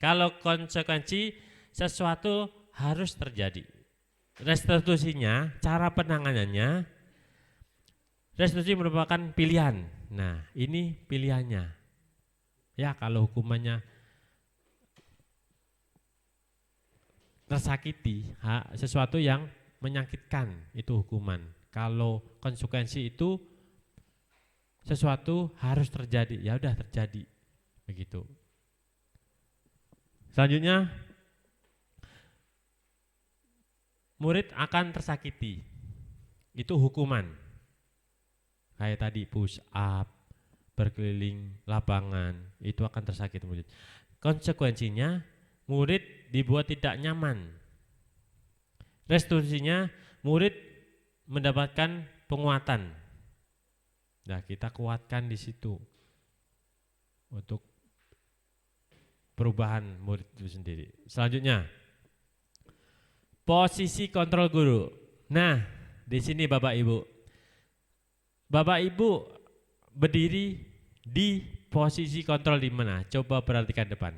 Kalau konsekuensi sesuatu harus terjadi. Restitusinya, cara penanganannya, restitusi merupakan pilihan. Nah, ini pilihannya. Ya, kalau hukumannya tersakiti, sesuatu yang menyakitkan itu hukuman. Kalau konsekuensi itu sesuatu harus terjadi, ya udah terjadi. Begitu. Selanjutnya, murid akan tersakiti. Itu hukuman. Kayak tadi push up, berkeliling lapangan, itu akan tersakiti murid. Konsekuensinya murid dibuat tidak nyaman. Restitusinya murid mendapatkan penguatan. Nah, kita kuatkan di situ untuk perubahan murid itu sendiri. Selanjutnya, posisi kontrol guru. Nah, di sini Bapak Ibu. Bapak Ibu berdiri di posisi kontrol di mana? Coba perhatikan depan.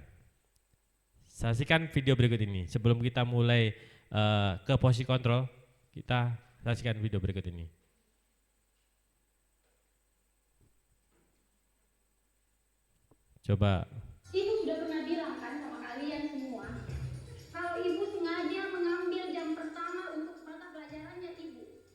Saksikan video berikut ini. Sebelum kita mulai ke posisi kontrol, kita saksikan video berikut ini. Coba. Ibu sudah pernah bilang kan sama kalian semua, kalau ibu sengaja mengambil jam pertama untuk mata pelajarannya ibu.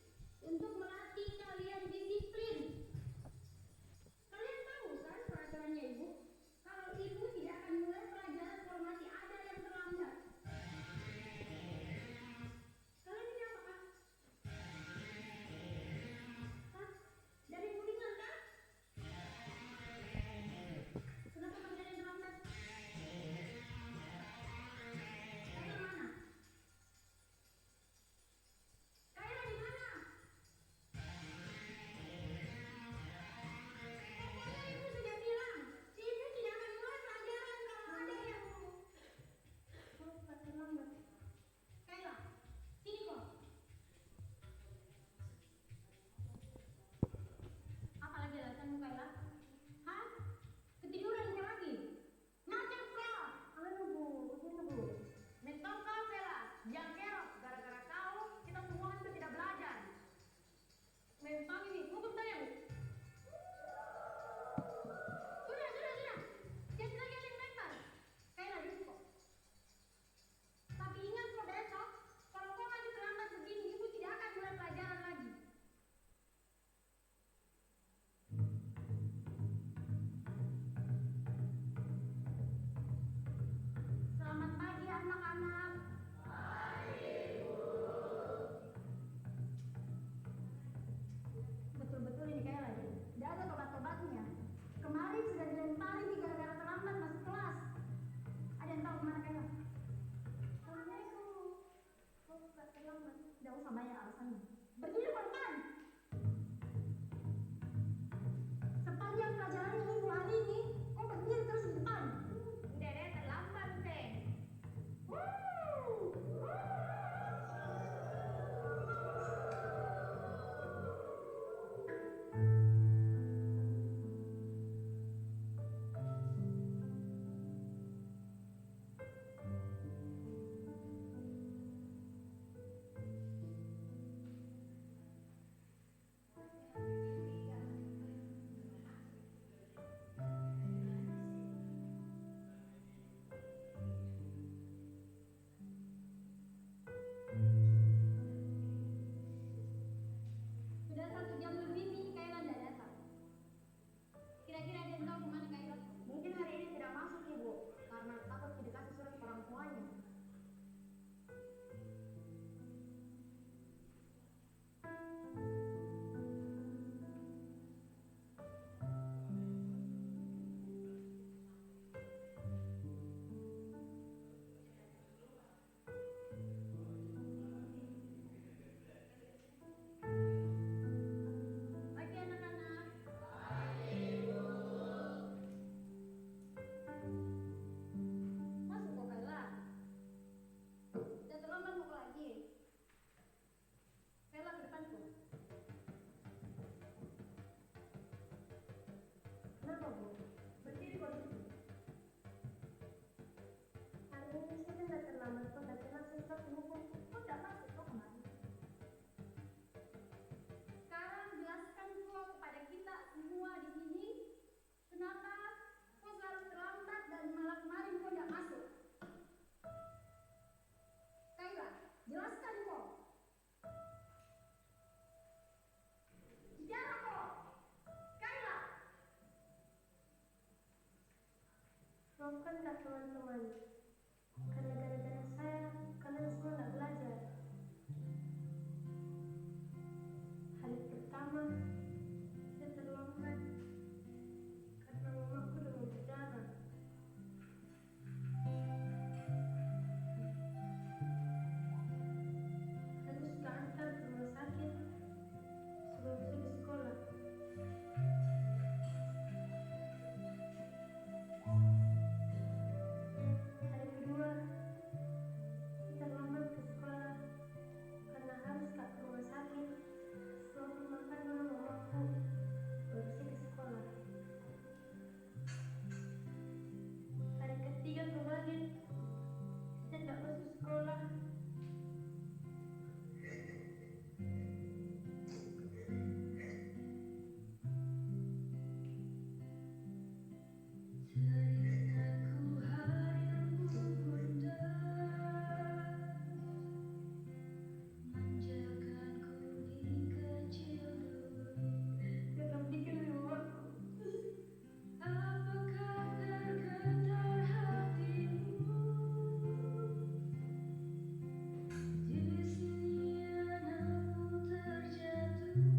banyak alasannya. Berdiri ke depan. Sepanjang pelajaran ibu hari ini, kau berdiri terus di depan. Dede terlambat, Teh. Sudah 1 jam lebih nih, Kayla tidak datang. Kira-kira dia tahu kemana Kayla? Mungkin hari ini tidak masuk, Ibu, karena takut tidak kasih surat ke orang tuanya. Pagi anak-anak. Masuk kok Kayla. Udah terlambat mau lagi. Kayla ke depanku. Kenapa, Bu? Berdiri kok di situ. Hari ini saya tidak terlambat kok, tapi langsung stop hukum. Kok tidak masuk kok kemarin? Sekarang jelaskan kok kepada kita semua di sini, kenapa kok selalu terlambat dan malah kemarin kok tidak masuk? Kayla, jelaskan kok. Bicara kok. Kayla. Maafkanlah teman-teman, karena gara-gara saya kalian semua nggak belajar. Hari pertama saya terlambat karena mamaku udah mau berdarah. Harus keantar ke rumah sakit sebelum saya ke sekolah. Hari kedua saya terlambat ke sekolah karena harus ke rumah sakit sebelum makan dulu mamaku baru saya ke sekolah. Hari ketiga kemarin saya tidak masuk sekolah. Saya pikir mamaku. Apakah tergetar hatimu? Di sini anakku terjatuh.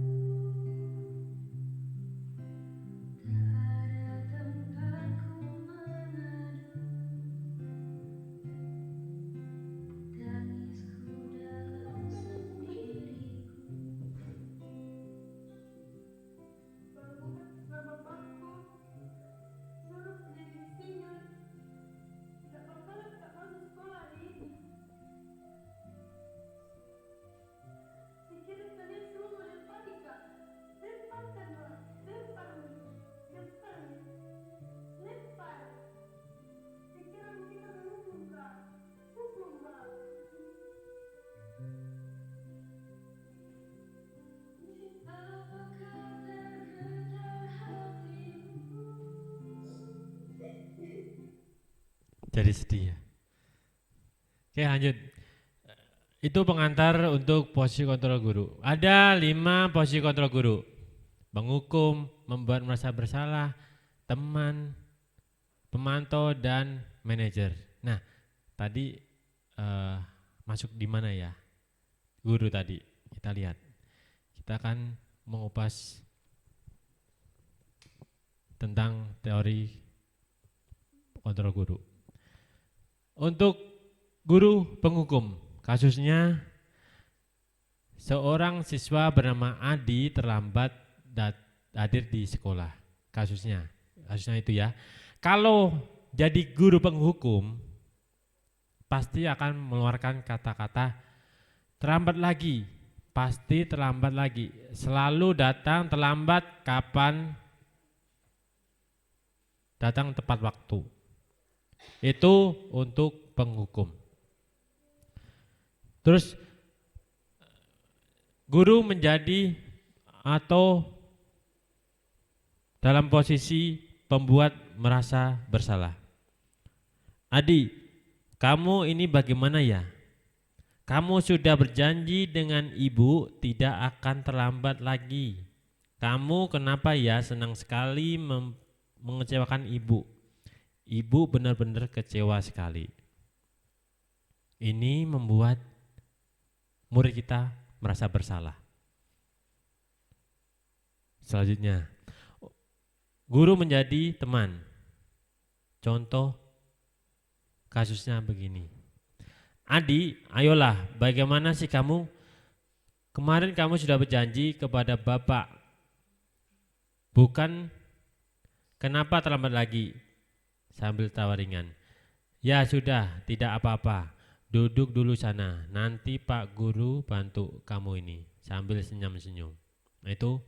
Tak ada tempatku mengadu. Tangisku dalam sendiriku. Kalau bukan karena bapakku suruh jadi singa, tidak bakalan tak masuk sekolah hari ini. Saya kira kalian semua mau lempar Kak. Lemparkanlah, lempar, lempar, lempar. Saya kira kita menghukum Kak. Hukum Kak. Apakah tergetar hatimu? Jadi sedih ya. Oke lanjut. Itu pengantar untuk posisi kontrol guru. Ada 5 posisi kontrol guru. Menghukum, membuat merasa bersalah, teman, pemantau, dan manajer. Nah, tadi masuk di mana ya? Guru tadi, kita lihat. Kita akan mengupas tentang teori kontrol guru. Untuk guru penghukum, kasusnya Seorang siswa bernama Adi terlambat hadir di sekolah. Kasusnya itu ya. Kalau jadi guru penghukum, pasti akan mengeluarkan kata-kata terlambat lagi, pasti terlambat lagi, selalu datang terlambat, kapan datang tepat waktu. Itu untuk penghukum. Terus guru menjadi atau dalam posisi pembuat merasa bersalah. Adi, kamu ini bagaimana ya? Kamu sudah berjanji dengan ibu tidak akan terlambat lagi. Kamu kenapa ya senang sekali mengecewakan ibu? Ibu benar-benar kecewa sekali. Ini membuat murid kita merasa bersalah. Selanjutnya, guru menjadi teman. Contoh kasusnya begini. Adi, ayolah, bagaimana sih kamu? Kemarin kamu sudah berjanji kepada Bapak. Bukan, kenapa terlambat lagi? Sambil tawa ringan. Ya sudah, tidak apa-apa. Duduk dulu sana, nanti Pak Guru bantu kamu ini. Sambil senyum-senyum. Itu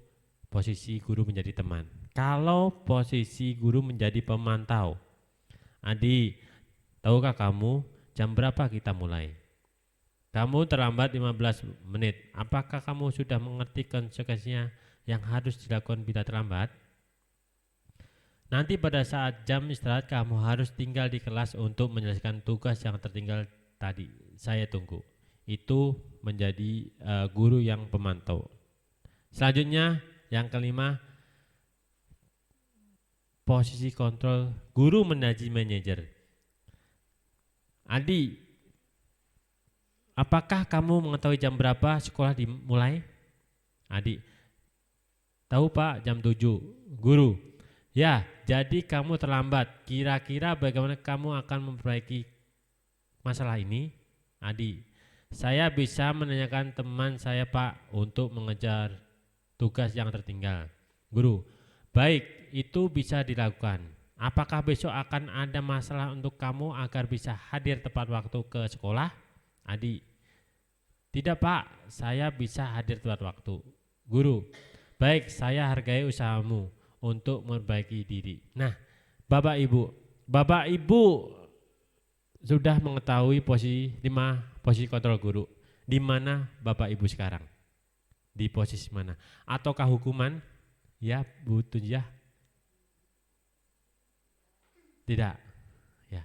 posisi guru menjadi teman. Kalau posisi guru menjadi pemantau. Adi, tahukah kamu jam berapa kita mulai? Kamu terlambat 15 menit. Apakah kamu sudah mengerti konsekuensinya yang harus dilakukan bila terlambat? Nanti pada saat jam istirahat kamu harus tinggal di kelas untuk menyelesaikan tugas yang tertinggal tadi. Saya tunggu. Itu menjadi guru yang pemantau. Selanjutnya yang kelima, posisi kontrol guru menjadi manajer. Adi, apakah kamu mengetahui jam berapa sekolah dimulai? Adi, tahu Pak, jam 7. Guru, ya jadi kamu terlambat. Kira-kira bagaimana kamu akan memperbaiki masalah ini? Adi, saya bisa menanyakan teman saya Pak untuk mengejar tugas yang tertinggal. Guru, baik, itu bisa dilakukan. Apakah besok akan ada masalah untuk kamu agar bisa hadir tepat waktu ke sekolah? Adi, tidak Pak, saya bisa hadir tepat waktu. Guru, baik, saya hargai usahamu untuk memperbaiki diri. Nah, Bapak Ibu sudah mengetahui posisi kontrol guru. Di mana Bapak Ibu sekarang? Di posisi mana? Ataukah hukuman? Ya, Bu Tunjah? Tidak. Ya.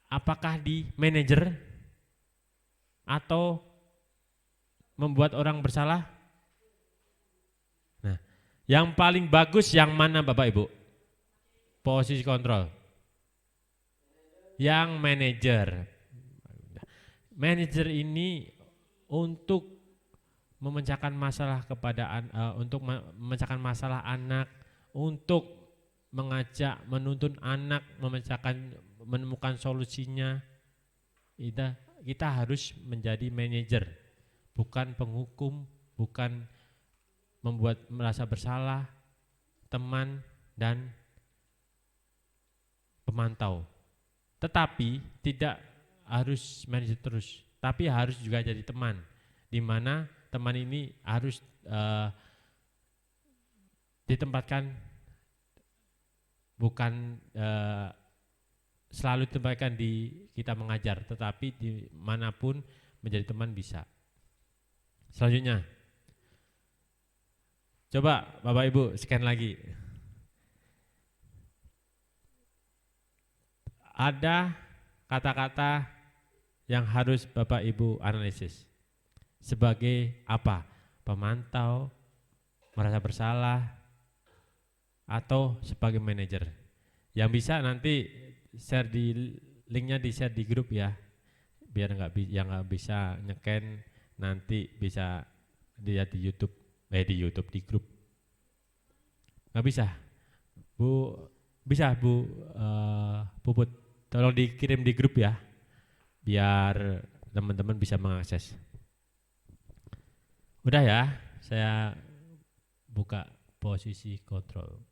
Apakah di manajer atau membuat orang bersalah? Nah, yang paling bagus yang mana Bapak Ibu? Posisi kontrol. Yang manajer. Manajer ini untuk memecahkan masalah untuk memecahkan masalah anak, untuk mengajak, menuntun anak, menemukan solusinya. Kita harus menjadi manajer, bukan penghukum, bukan membuat merasa bersalah teman dan pemantau. Tetapi tidak harus manajer terus, tapi harus juga jadi teman, di mana teman ini harus ditempatkan, bukan selalu ditempatkan di kita mengajar, tetapi dimanapun menjadi teman bisa. Selanjutnya, coba Bapak Ibu scan lagi. Ada kata-kata yang harus Bapak Ibu analisis. Sebagai apa? Pemantau, merasa bersalah, atau sebagai manajer. Yang bisa nanti share linknya di share di grup ya, biar yang nggak bisa nyeken nanti bisa lihat di YouTube, di grup. Nggak bisa, Bu, bisa Bu Puput, tolong dikirim di grup ya, biar teman-teman bisa mengakses. Udah ya, saya buka posisi kontrol.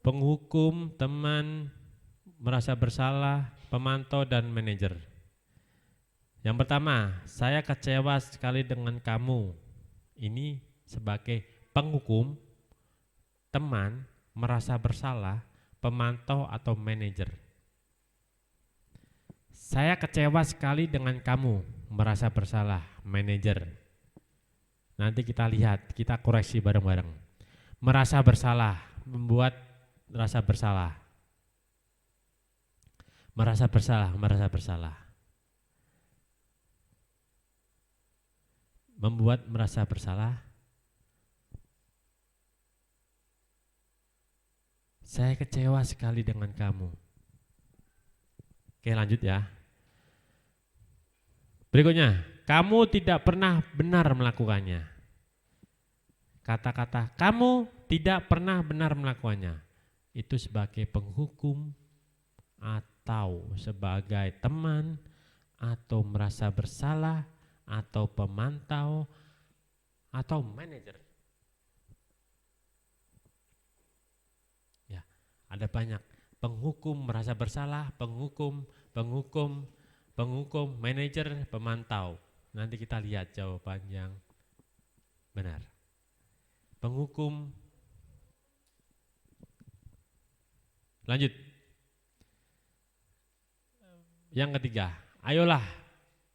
Penghukum, teman, merasa bersalah, pemantau, dan manajer. Yang pertama, saya kecewa sekali dengan kamu. Ini sebagai penghukum, teman, merasa bersalah, pemantau, atau manajer. Saya kecewa sekali dengan kamu, merasa bersalah, manajer. Nanti kita lihat, kita koreksi bareng-bareng. Merasa bersalah, membuat rasa bersalah. Merasa bersalah, merasa bersalah. Membuat merasa bersalah. Saya kecewa sekali dengan kamu. Oke, lanjut ya. Berikutnya, kamu tidak pernah benar melakukannya. Kata-kata kamu tidak pernah benar melakukannya itu sebagai penghukum atau sebagai teman atau merasa bersalah atau pemantau atau manajer. Ya, ada banyak penghukum, merasa bersalah, penghukum, manajer, pemantau. Nanti kita lihat jawaban yang benar. Penghukum. Lanjut. Yang ketiga, ayolah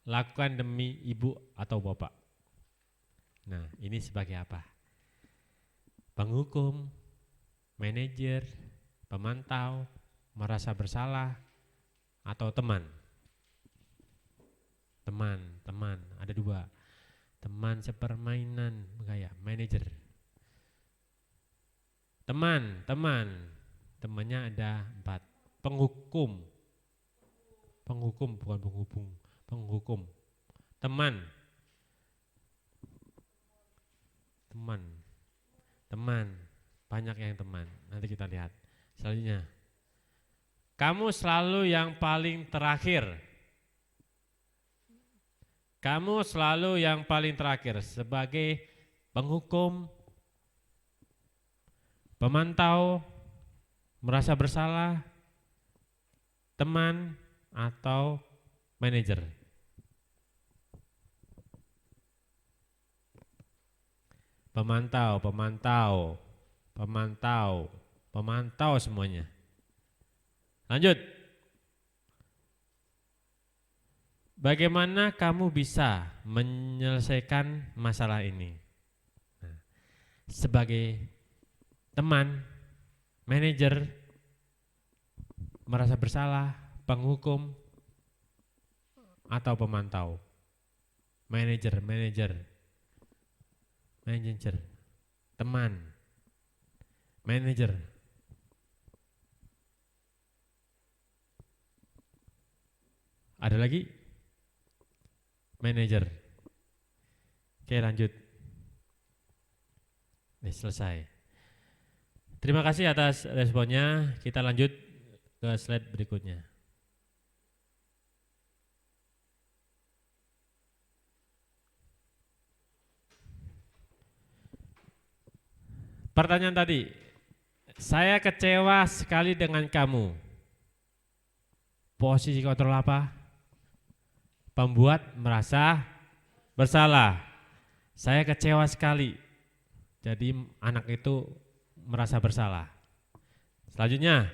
lakukan demi ibu atau bapak. Nah, ini sebagai apa? Penghukum, manajer, pemantau, merasa bersalah, atau teman. Teman, ada dua. Teman sepermainan, kayak manajer. Temannya ada 4. Penghukum bukan penghubung, penghukum. Teman, banyak yang teman. Nanti kita lihat. Selanjutnya, kamu selalu yang paling terakhir. Kamu selalu yang paling terakhir sebagai penghukum, pemantau, merasa bersalah, teman, atau manajer. Pemantau semuanya. Lanjut. Bagaimana kamu bisa menyelesaikan masalah ini? Nah, sebagai teman, manajer, merasa bersalah, penghukum, atau pemantau. Manajer, teman, manajer. Ada lagi? Manajer. Oke, lanjut. Nih, selesai. Terima kasih atas responnya. Kita lanjut ke slide berikutnya. Pertanyaan tadi, saya kecewa sekali dengan kamu. Posisi kontrol apa? Pembuat merasa bersalah. Saya kecewa sekali. Jadi anak itu merasa bersalah. Selanjutnya,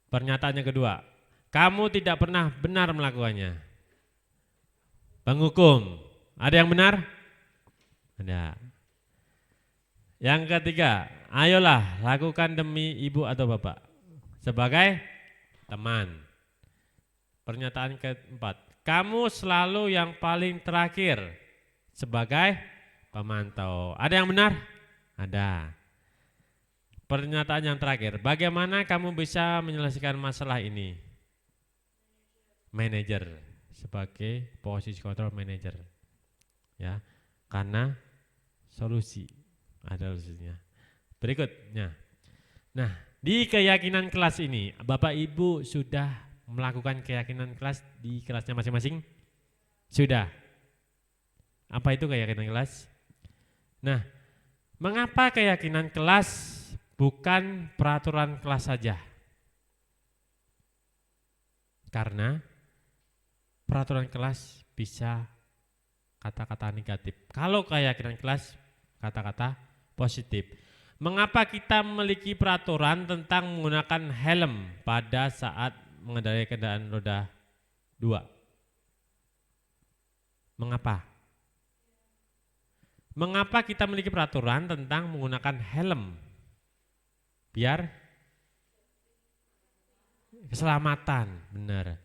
pernyataan yang kedua, kamu tidak pernah benar melakukannya. Penghukum, ada yang benar? Ada. Yang ketiga, ayolah lakukan demi ibu atau bapak. Sebagai teman. Pernyataan keempat, kamu selalu yang paling terakhir. Sebagai pemantau. Ada yang benar? Ada. Pernyataan yang terakhir, bagaimana kamu bisa menyelesaikan masalah ini? Manajer, sebagai posisi kontrol manajer. Ya, karena solusi, ada solusinya. Berikutnya. Nah, Di keyakinan kelas ini, Bapak Ibu sudah melakukan keyakinan kelas di kelasnya masing-masing? Sudah. Apa itu keyakinan kelas? Nah, mengapa keyakinan kelas bukan peraturan kelas saja? Karena peraturan kelas bisa kata-kata negatif. Kalau keyakinan kelas kata-kata positif. Mengapa kita memiliki peraturan tentang menggunakan helm pada saat mengendarai kendaraan roda 2? Mengapa? Mengapa kita memiliki peraturan tentang menggunakan helm? Biar keselamatan, benar.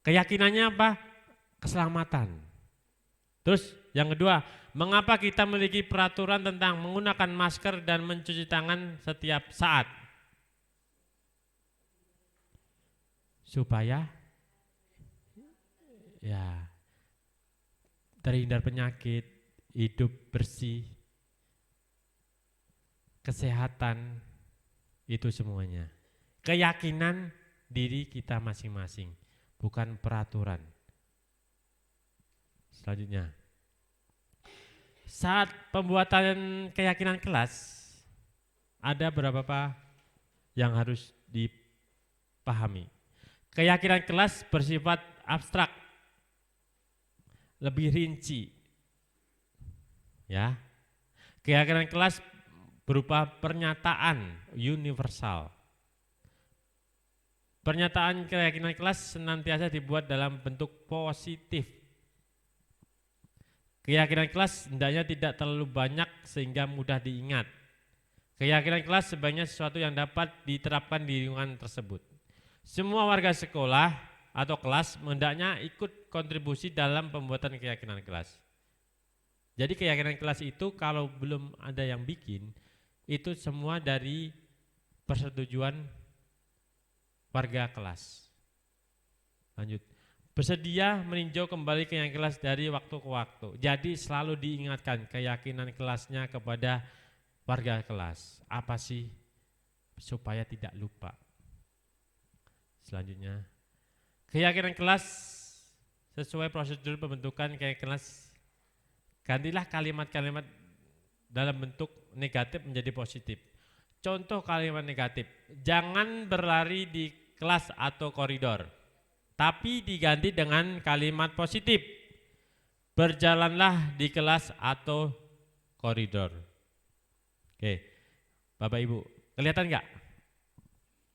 Keyakinannya apa? Keselamatan. Terus yang kedua, mengapa kita memiliki peraturan tentang menggunakan masker dan mencuci tangan setiap saat? Supaya ya terhindar penyakit, hidup bersih, kesehatan, itu semuanya. Keyakinan diri kita masing-masing, bukan peraturan. Selanjutnya, saat pembuatan keyakinan kelas, ada beberapa yang harus dipahami. Keyakinan kelas bersifat abstrak, lebih rinci. Ya. Keyakinan kelas berupa pernyataan universal. Pernyataan keyakinan kelas senantiasa dibuat dalam bentuk positif. Keyakinan kelas hendaknya tidak terlalu banyak sehingga mudah diingat. Keyakinan kelas sebaiknya sesuatu yang dapat diterapkan di lingkungan tersebut. Semua warga sekolah atau kelas hendaknya ikut kontribusi dalam pembuatan keyakinan kelas. Jadi keyakinan kelas itu kalau belum ada yang bikin, itu semua dari persetujuan warga kelas. Lanjut. Bersedia meninjau kembali keyakinan kelas dari waktu ke waktu. Jadi selalu diingatkan keyakinan kelasnya kepada warga kelas. Apa sih? Supaya tidak lupa. Selanjutnya, keyakinan kelas sesuai prosedur pembentukan keyakinan kelas. Gantilah kalimat-kalimat dalam bentuk negatif menjadi positif. Contoh kalimat negatif, jangan berlari di kelas atau koridor, tapi diganti dengan kalimat positif. Berjalanlah di kelas atau koridor. Oke, Bapak Ibu, kelihatan enggak?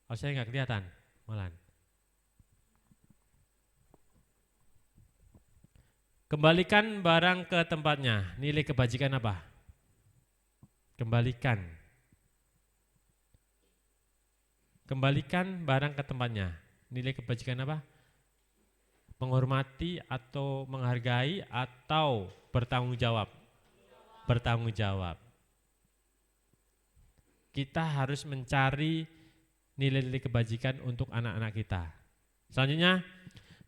Oh, saya enggak kelihatan, malah. Kembalikan barang ke tempatnya. Nilai kebajikan apa? Kembalikan. Kembalikan barang ke tempatnya. Nilai kebajikan apa? Menghormati atau menghargai atau bertanggung jawab? Bertanggung jawab. Kita harus mencari nilai-nilai kebajikan untuk anak-anak kita. Selanjutnya,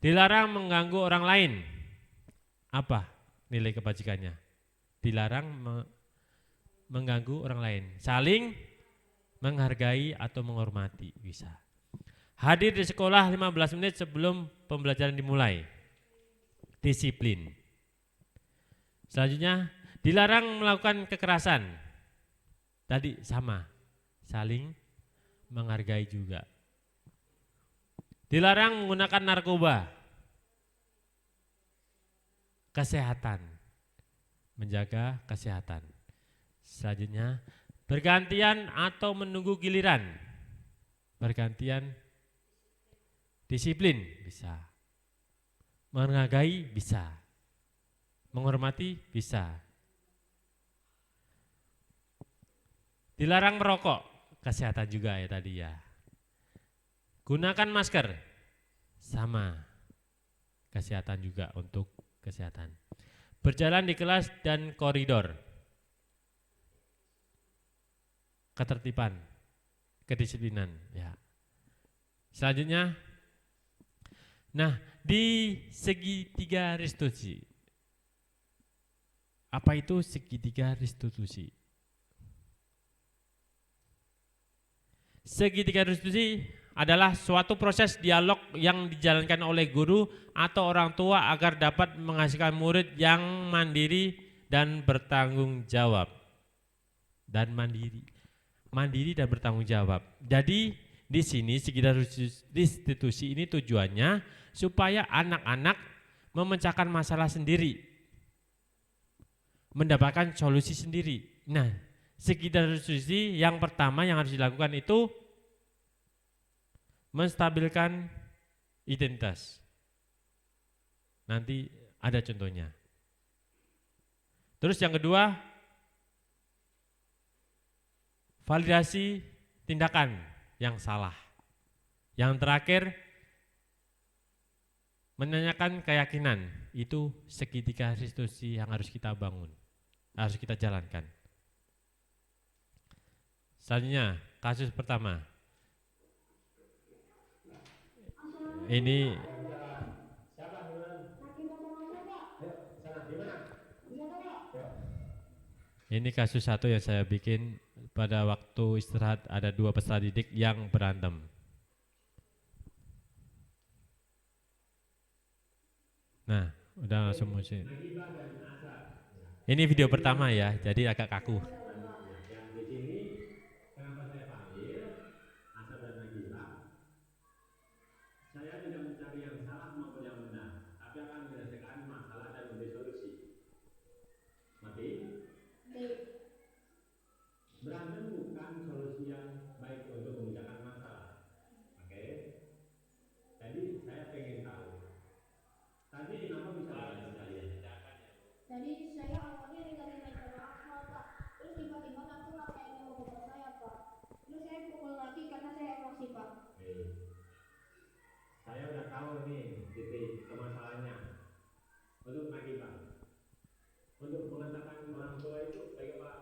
dilarang mengganggu orang lain. Apa nilai kebajikannya? Dilarang mengganggu orang lain. Saling menghargai atau menghormati bisa. Hadir di sekolah 15 menit sebelum pembelajaran dimulai. Disiplin. Selanjutnya, dilarang melakukan kekerasan. Tadi sama, saling menghargai juga. Dilarang menggunakan narkoba. Kesehatan, menjaga kesehatan. Selanjutnya, bergantian atau menunggu giliran. Bergantian, disiplin bisa. Menghargai bisa. Menghormati bisa. Dilarang merokok, kesehatan juga ya tadi ya. Gunakan masker, sama. Kesehatan juga untuk kesehatan. Berjalan di kelas dan koridor. Ketertiban, kedisiplinan ya. Selanjutnya, nah di segitiga restitusi. Apa itu segitiga restitusi? Segitiga restitusi adalah suatu proses dialog yang dijalankan oleh guru atau orang tua agar dapat menghasilkan murid yang mandiri dan bertanggung jawab. Dan mandiri dan bertanggung jawab. Jadi di sini segitiga restitusi ini tujuannya supaya anak-anak memecahkan masalah sendiri, mendapatkan solusi sendiri. Nah, segitiga restitusi yang pertama yang harus dilakukan itu menstabilkan identitas. Nanti ada contohnya. Terus yang kedua, validasi tindakan yang salah. Yang terakhir, menanyakan keyakinan. Itu segitiga restitusi yang harus kita bangun, harus kita jalankan. Selanjutnya, kasus pertama. Ini kasus satu yang saya bikin pada waktu istirahat, ada 2 peserta didik yang berantem. Nah, udah langsung musik. Ini video pertama ya, jadi agak kaku. Saya tidak mencari yang salah maupun yang benar, tapi akan menyelesaikan masalah dan memberi solusi. Mati? Berantem bukan solusi yang baik untuk memecahkan masalah. Oke? Jadi saya pengen tahu. Tadi kenapa bisa berantem kalian? Jadi saya awalnya ninggalin meja akmal Pak. Terus tiba-tiba nanti ngapain mau bapak saya Pak. Terus saya pukul lagi karena saya emosi Pak. Saya udah tahu nih titik permasalahannya. Untuk Nagibah, untuk mengatakan orang tua itu baik Pak?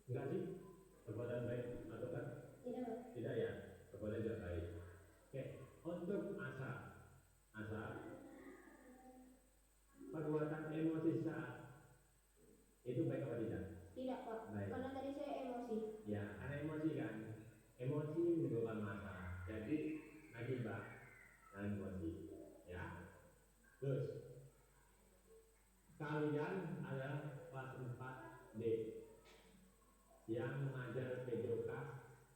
Enggak sih? Perbuatan baik atau kan? Tidak Pak. Tidak ya, perbuatan tidak baik. Oke, untuk Asa, perbuatan emosi saat itu baik apa tidak? Tidak Pak. Baik. Karena tadi saya emosi. Ya, karena emosi kan. Emosi menimbulkan masalah. Jadi Nagibah dan emosi. Ya. Terus kalian adalah kelas 4D yang mengajar PJK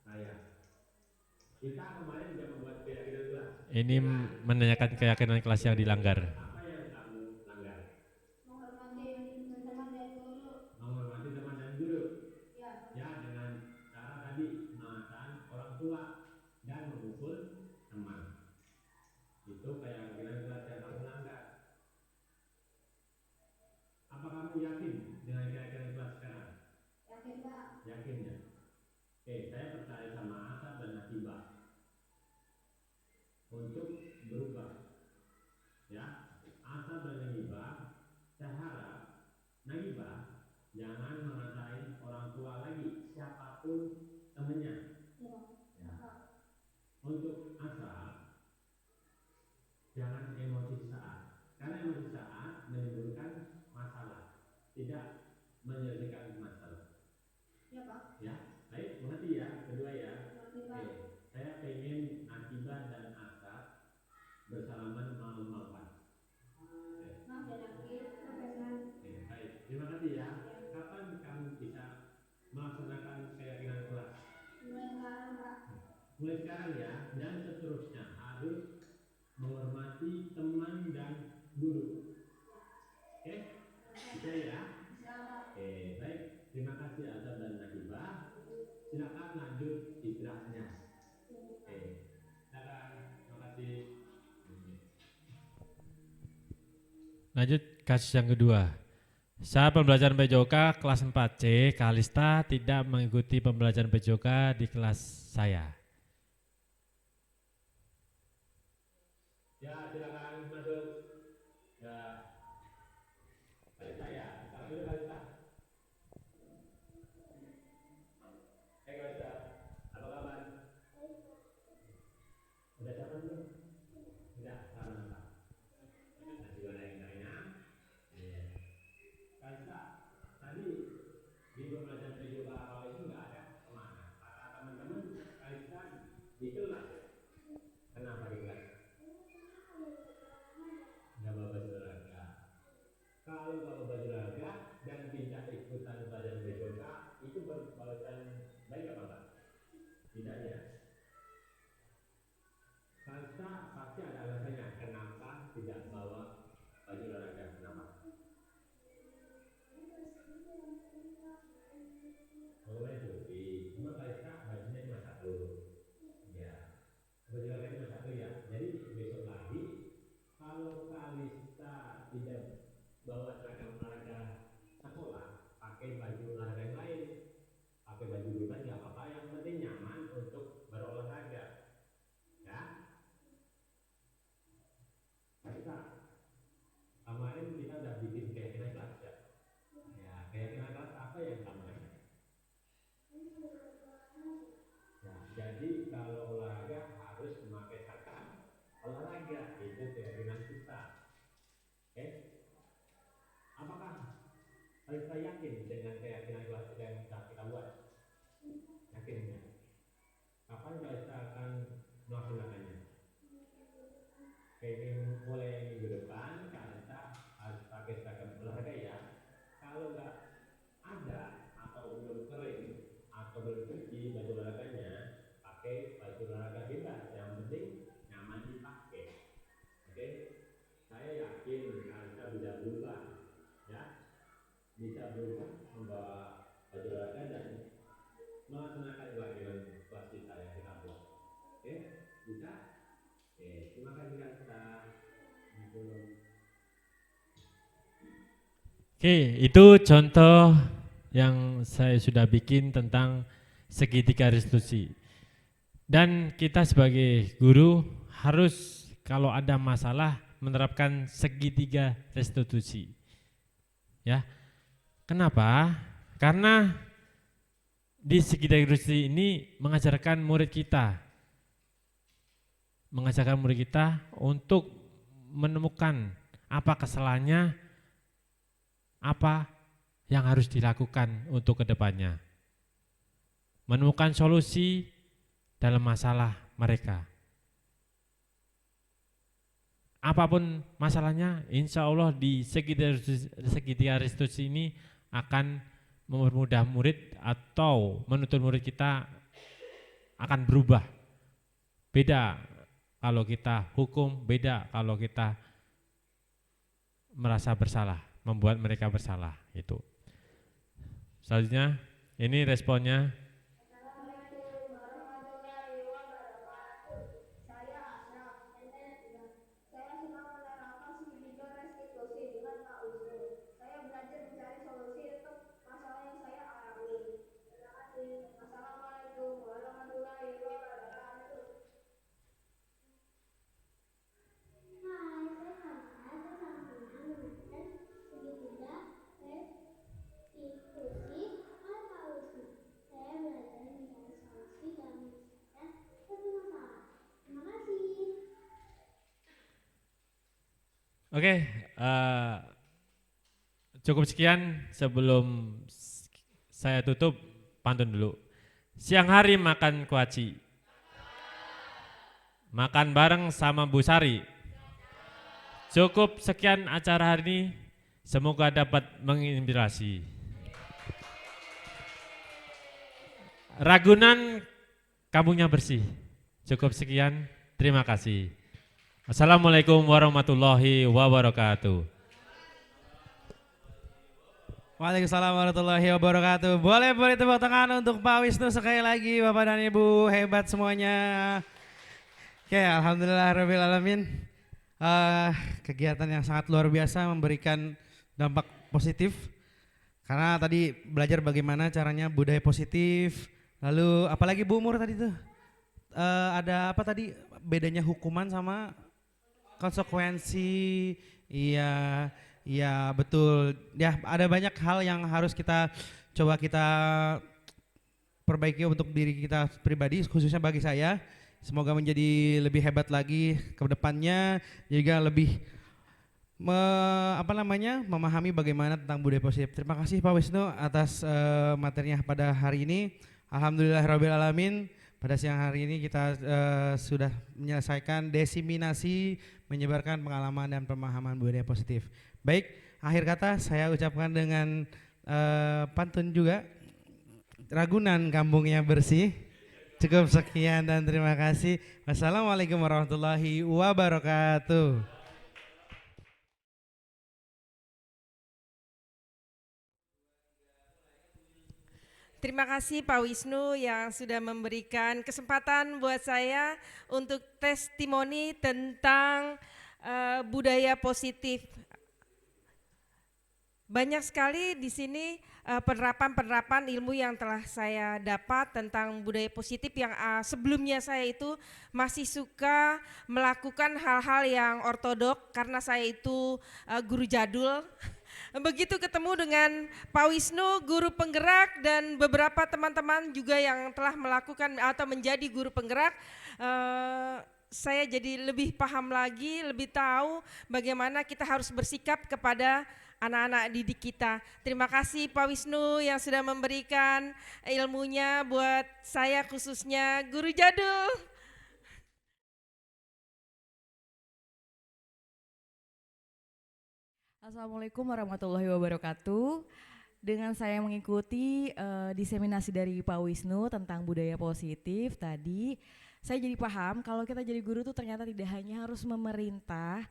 saya. Kita kemarin tidak membuat keyakinan kelas. Ini menanyakan keyakinan kelas yang dilanggar. Apa yang kamu langgar? Menghormati teman dan guru. Menghormati teman dan guru. Ya. Ya, dengan cara tadi mengatakan orang tua dan memukul teman. Itu keyakinan kelas yang kamu langgar. Apa kamu yakin dengan keyakinan kelas sekarang? Yakin Pak. Yakin ya? Oke, saya percaya sama Asap dan Nagibah untuk berubah. Ya, Asap dan Nagibah, saya harap Nagibah jangan mengatain orang tua lagi, siapapun temennya. Ya. Ya. Untuk Asap, jangan emosi saat, karena emosi saat menimbulkan masalah, tidak menyelesaikan masalah. Ya Pak. Ya, baik, mengerti ya, kedua ya. Mengerti Pak. Oke, saya pengen Nagibah dan Asap bersalaman malam-malam. Maaf dan akhir Profesor. Oke, baik, terima kasih ya. Kapan kamu bisa melaksanakan keyakinan kelas? Mulai sekarang Pak. Mulai sekarang ya, dan seterusnya harus menghormati teman dan guru. Oke, bisa ya? Bisa Pak. Oke, baik. Terima kasih Azab dan Nagibah. Silakan lanjut istirahatnya. Oke, silakan. Terima kasih. Lanjut kasus yang kedua. Saat pembelajaran PJOK kelas 4C, Kalista tidak mengikuti pembelajaran PJOK di kelas saya. Ya, silakan masuk. Ya, Kalista ya. Sekarang dulu Kalista. Kalista, apa kabar? Udah capai belum? Udah, sama-sama. Nasi goreng yang enak. Iya. Kalista, tadi di pembelajaran PJOK awal itu nggak ada kemana? Kata teman-teman, Kalista kalau olahraga harus memakai sarkas olahraga, itu keyakinan kita. Oke? Apakah kita yakin dengan keyakinan yang kita buat? Yakin ya? Kapan kita akan melaksanakannya? Ini mulai minggu depan kita harus pakai seragam olahraga ya. Kalau nggak ada atau belum kering atau belum cuci baju olahraganya, pakai baju olahraga bebas. Yang penting nyaman dipakai. Oke? Saya yakin kita bisa berubah, ya, bisa berubah membawa baju olahraga dan melaksanakan kewajiban wasit yang kita buat. Oke? Bisa? Oke, terima kasih Kak. Oke, itu contoh yang saya sudah bikin tentang segitiga restitusi. Dan kita sebagai guru harus kalau ada masalah menerapkan segitiga restitusi. Ya. Kenapa? Karena di segitiga restitusi ini mengajarkan murid kita untuk menemukan apa kesalahannya, apa yang harus dilakukan untuk kedepannya, menemukan solusi dalam masalah mereka. Apapun masalahnya, insya Allah di segitiga restitusi ini akan mempermudah murid atau menuntun murid kita akan berubah. Beda kalau kita hukum, beda kalau kita merasa bersalah, membuat mereka bersalah itu. Selanjutnya, ini responnya. Assalamualaikum warahmatullahi wabarakatuh. Saya Asna, saya suka menerapkan segitiga restitusi dengan Pak Wisnu. Saya belajar mencari solusi untuk masalah yang saya alami. Terima kasih. Assalamualaikum warahmatullahi wabarakatuh. Hai, saya Hana. Saya sama menggunakan segitiga restitusi oleh Pak Wisnu. Saya belajar mencari solusi dalam menyelesaikan suatu masalah. Terima kasih. Oke, cukup sekian. Sebelum saya tutup, pantun dulu. Siang hari makan kuaci, makan bareng sama Bu Sari. Cukup sekian acara hari ini, semoga dapat menginspirasi. Ragunan kampungnya bersih. Cukup sekian, terima kasih. Assalamualaikum warahmatullahi wabarakatuh. Waalaikumsalam warahmatullahi wabarakatuh. Boleh tepuk tangan untuk Pak Wisnu sekali lagi, Bapak dan Ibu, hebat semuanya. Oke, alhamdulillah rabbil alamin. Kegiatan yang sangat luar biasa, memberikan dampak positif. Karena tadi belajar bagaimana caranya budaya positif. Lalu apalagi Bu Umur tadi tuh? Ada apa tadi bedanya hukuman sama konsekuensi? Iya betul. Ya ada banyak hal yang harus kita coba kita perbaiki untuk diri kita pribadi, khususnya bagi saya. Semoga menjadi lebih hebat lagi ke depannya, juga lebih memahami bagaimana tentang budaya positif. Terima kasih Pak Wisnu atas materinya pada hari ini. Alhamdulillahirabbil alamin. Pada siang hari ini kita sudah menyelesaikan desiminasi menyebarkan pengalaman dan pemahaman budaya positif. Baik, akhir kata saya ucapkan dengan pantun juga. Ragunan kampungnya bersih. Cukup sekian dan terima kasih. Wassalamualaikum warahmatullahi wabarakatuh. Terima kasih Pak Wisnu yang sudah memberikan kesempatan buat saya untuk testimoni tentang budaya positif. Banyak sekali di sini penerapan ilmu yang telah saya dapat tentang budaya positif yang sebelumnya saya itu masih suka melakukan hal-hal yang ortodok karena saya itu guru jadul. Begitu ketemu dengan Pak Wisnu, guru penggerak, dan beberapa teman-teman juga yang telah melakukan atau menjadi guru penggerak, saya jadi lebih paham lagi, lebih tahu bagaimana kita harus bersikap kepada anak-anak didik kita. Terima kasih Pak Wisnu yang sudah memberikan ilmunya buat saya, khususnya guru jadul. Assalamualaikum warahmatullahi wabarakatuh. Dengan saya mengikuti diseminasi dari Pak Wisnu tentang budaya positif tadi, saya jadi paham kalau kita jadi guru tuh ternyata tidak hanya harus memerintah,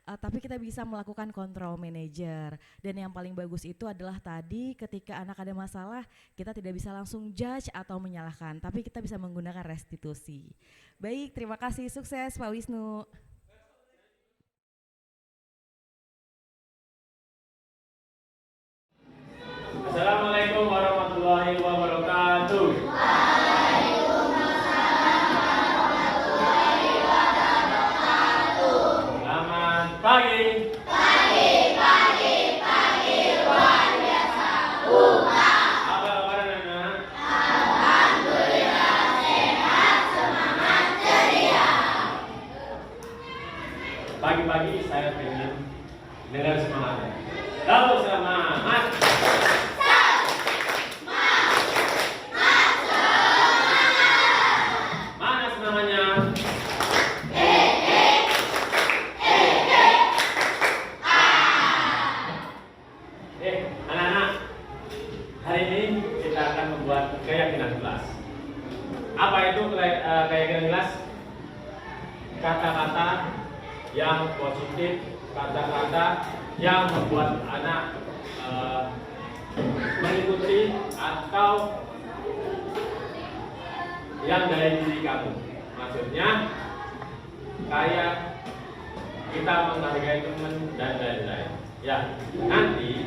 tapi kita bisa melakukan kontrol manajer. Dan yang paling bagus itu adalah tadi ketika anak ada masalah, kita tidak bisa langsung judge atau menyalahkan, tapi kita bisa menggunakan restitusi. Baik, terima kasih, sukses Pak Wisnu. Assalamualaikum warahmatullahi wabarakatuh. Selamat pagi. Pagi luar biasa. Apa kabar anak-anak? Alhamdulillah sehat, semangat, ceria. Pagi-pagi saya ingin dengar semangatnya. Lalu semangat. Mana semangatnya? Anak-anak, hari ini kita akan membuat keyakinan kelas. Apa itu keyakinan kelas? Kata-kata yang positif, kata-kata yang membuat anak mengikuti atau yang dari diri kamu. Maksudnya kayak kita menghargai teman dan lain-lain. Ya, nanti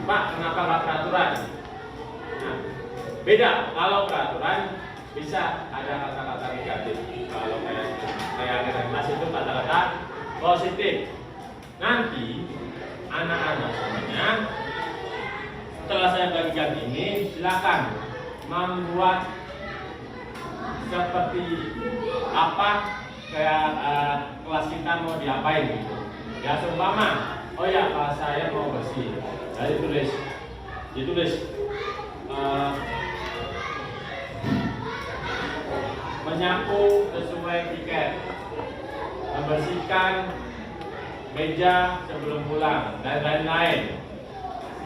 Pak, kenapa nggak peraturan? Nah, beda. Kalau peraturan bisa ada kata-kata negatif. Kalau kayak kelas itu kata-kata positif. Nanti anak-anak semuanya setelah saya bagikan ini, silakan membuat seperti apa kayak kelas kita mau diapain gitu. Ya seumpama, oh ya kelas saya mau bersih, jadi ditulis menyapu sesuai tiket, membersihkan meja sebelum pulang dan lain-lain.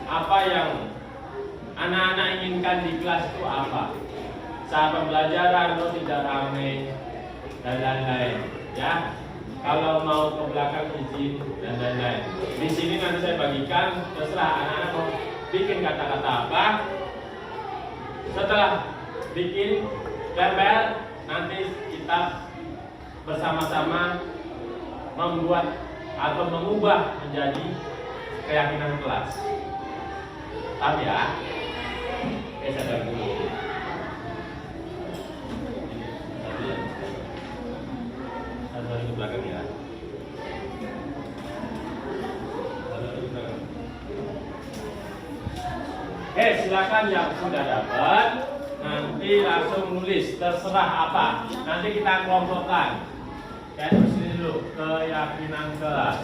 Apa yang anak-anak inginkan di kelas itu apa? Saat pembelajaran lo tidak ramai dan lain-lain, ya. Kalau mau ke belakang izin dan lain-lain. Di sini nanti saya bagikan, terserah anak-anak mau bikin kata-kata apa. Setelah bikin tempel, nanti kita bersama-sama membuat atau mengubah menjadi keyakinan kelas. Tapi ya, sadar dulu. Sadar ke belakang ya. Sadar ke belakang. Silakan yang sudah dapat nanti langsung nulis terserah apa. Nanti kita kelompokkan. Ya, terus ini dulu keyakinan kelas.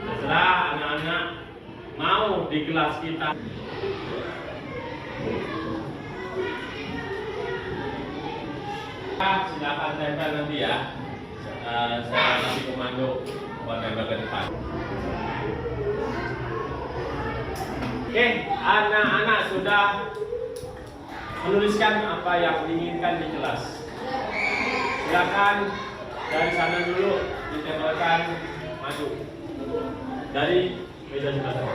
Terserah anak-anak mau di kelas kita. Silakan tempel nanti ya. Saya kasih komando buat tempel ke depan. Oke, anak-anak sudah menuliskan apa yang diinginkan di kelas. Silakan dari sana dulu ditempelkan maju. Dari meja sebelah sana.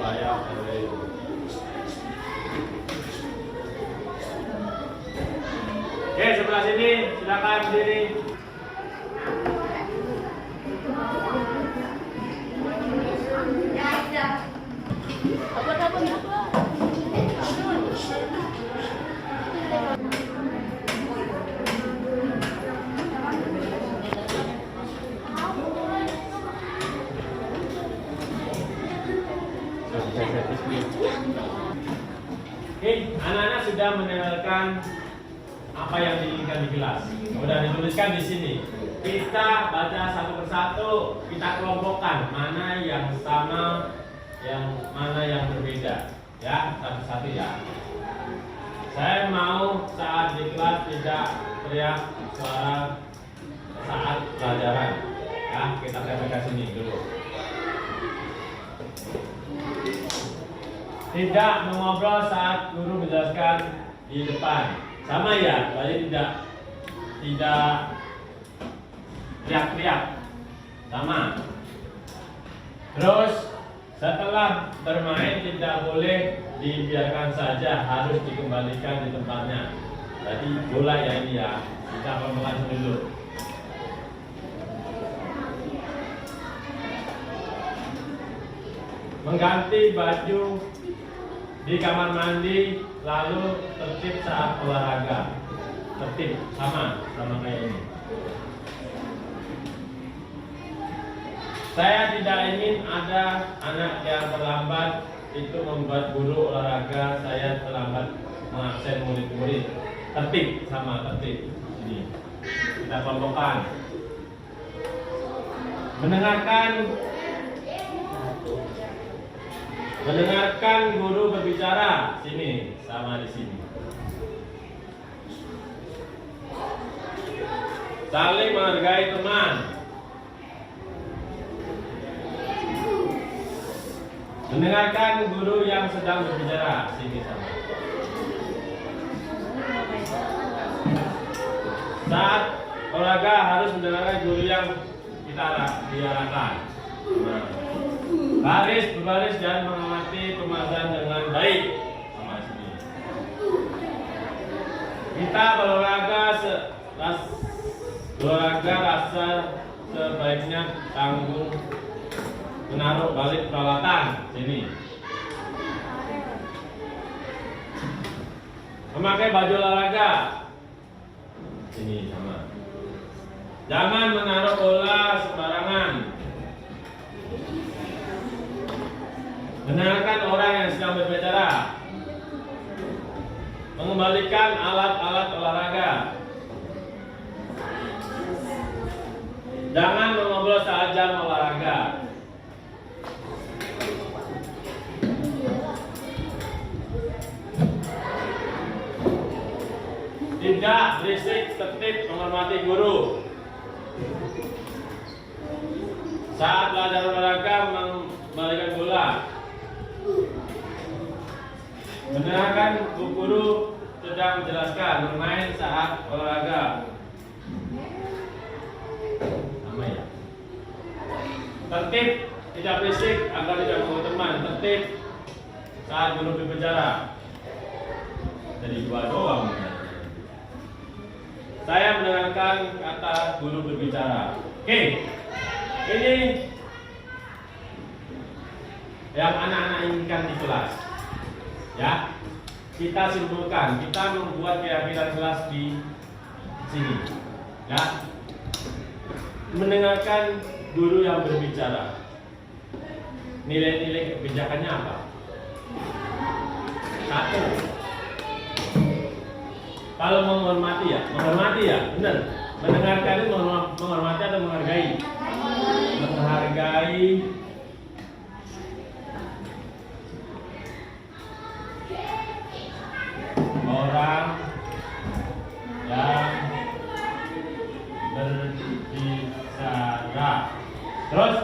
Ya, sebelah sini, silakan berdiri. Oke, anak-anak sudah mendengarkan apa yang diinginkan di kelas. Sudah dituliskan di sini. Kita baca satu persatu, kita kelompokkan mana yang sama, yang mana yang berbeda. Ya, satu-satu ya. Saya mau saat di kelas tidak teriak suara saat pelajaran. Ya, kita ke sini dulu. Tidak mengobrol saat guru menjelaskan di depan. Sama ya, berarti tidak teriak-teriak. Sama. Terus setelah bermain tidak boleh dibiarkan saja, harus dikembalikan di tempatnya. Jadi bola ya ini ya, kita kelompokkan dulu. Mengganti baju di kamar mandi, lalu tertib saat olahraga. Tertib sama kayak ini. Saya tidak ingin ada anak yang terlambat, itu membuat guru olahraga saya terlambat mengabsen murid-murid. Tertib sama tertib. Ini kita kelompokkan. Mendengarkan guru berbicara, sini sama di sini. Saling menghargai teman. Mendengarkan guru yang sedang berbicara, sini sama. Saat olahraga harus mendengarkan guru yang kita diarahkan. Nah. Berbaris dan mengamati pembahasan dengan baik. Sama sini. Kita berolahraga rasa sebaiknya tanggung menaruh balik peralatan. Sini. Memakai baju olahraga. Sini sama. Jangan menaruh bola sembarangan. Mendengarkan orang yang sedang berbicara. Mengembalikan alat-alat olahraga. Jangan mengobrol saat jam olahraga. Tidak berisik, tertib, menghormati guru. Saat belajar olahraga mengembalikan bola. Mendengarkan guru sedang menjelaskan, bermain saat olahraga. Sama ya. Tertib, tidak berisik agar tidak mengganggu teman. Tertib saat guru berbicara. Jadi dua doang. Saya mendengarkan kata guru berbicara. Oke, ini yang anak-anak inginkan di kelas. Ya, kita simpulkan, kita membuat keyakinan kelas di sini. Ya, mendengarkan guru yang berbicara. Nilai-nilai kebijakannya apa? 1. Kalau menghormati ya, benar. Mendengarkan itu menghormati atau menghargai? Menghargai. Orang yang berbicara. Terus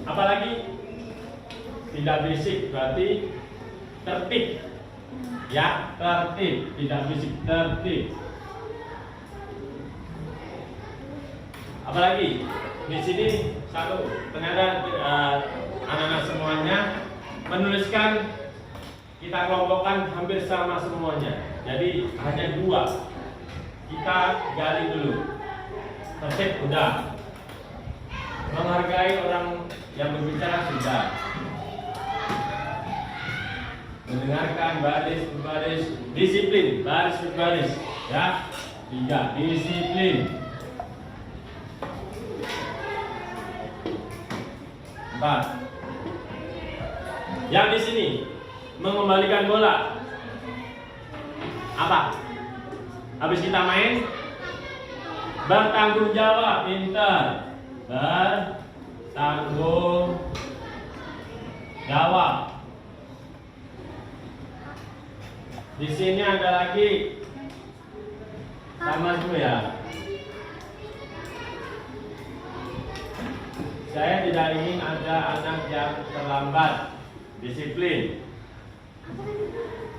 apalagi? Tidak berisik, berarti tertib. Ya, tertib, tidak berisik, tertib. Apalagi? Di sini ternyata anak-anak semuanya menuliskan kita kelompokkan hampir sama semuanya. Jadi hanya 2. Kita gali dulu. Tertib udah. Menghargai orang yang berbicara sudah. Mendengarkan baris berbaris, disiplin, baris berbaris, ya. 3, disiplin. 4. Yang di sini mengembalikan bola. Apa? Habis kita main, bertanggung jawab, pintar. Bertanggung jawab. Di sini ada lagi, sama dulu ya. Saya tidak ingin ada anak yang terlambat. Disiplin.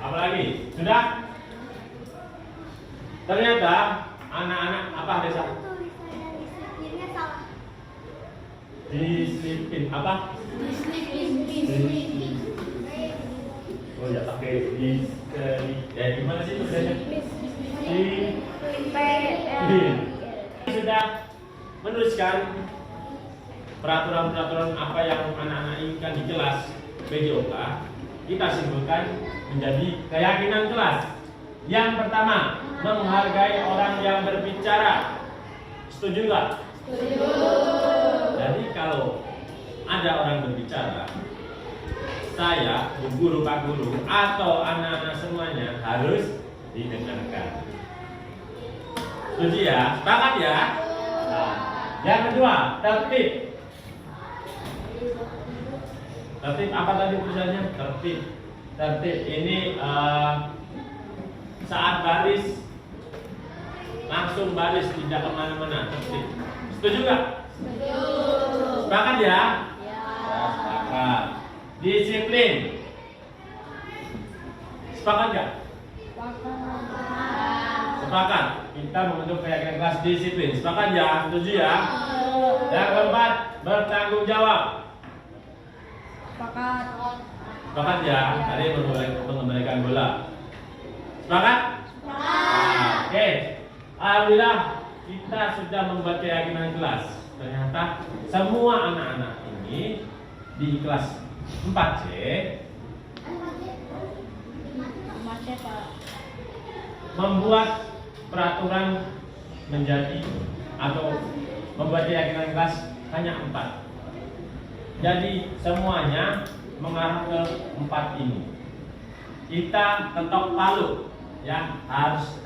Apalagi? Sudah? Ternyata anak-anak apa Desa? Disiplinnya salah. Disiplin apa? Disiplin. Oh ya pakai gimana sih tulisannya? Disiplin. Sudah menuliskan peraturan-peraturan apa yang anak-anak inginkan di kelas PJOK, kita simpulkan menjadi keyakinan kelas. Yang pertama, menghargai orang yang berbicara. Setuju nggak? Setuju. Jadi kalau ada orang berbicara, saya, Bu Guru, Pak Guru, atau anak-anak semuanya harus didengarkan. Setuju ya? Sepakat ya? Nah, yang kedua, tertib. Tertib apa tadi tulisannya? Tertib. Tertib ini saat baris langsung baris, tidak kemana-mana. Tertib. Setuju nggak? Setuju. Sepakat ya? Ya, sepakat. Disiplin. Sepakat nggak? Sepakat. Kita membentuk keyakinan kelas disiplin. Sepakat ya? Setuju ya? Yang keempat, bertanggung jawab. Sepakat. Sepakat ya? Tadi mengembalikan bola. Sepakat? Sepakat. Oke. Alhamdulillah kita sudah membuat keyakinan kelas. Ternyata semua anak-anak ini di kelas 4C membuat peraturan menjadi atau membuat keyakinan kelas hanya 4. Jadi semuanya mengarah ke 4 ini. Kita ketok palu, ya harus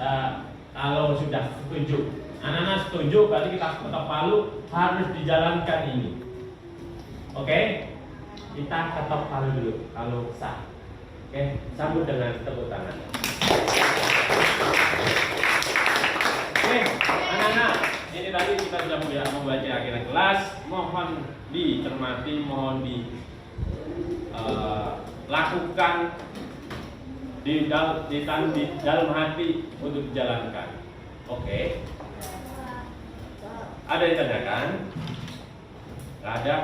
kalau sudah setuju, anak-anak setuju, berarti kita ketok palu harus dijalankan ini. Oke, kita ketok palu dulu kalau sah. Oke, sambut dengan tepuk tangan. Oke, anak-anak, ini tadi kita sudah membaca keyakinan kelas. Mohon dicermati, mohon dilakukan di dalam hati untuk dijalankan. Oke. Ada yang ditanyakan? Nggak ada.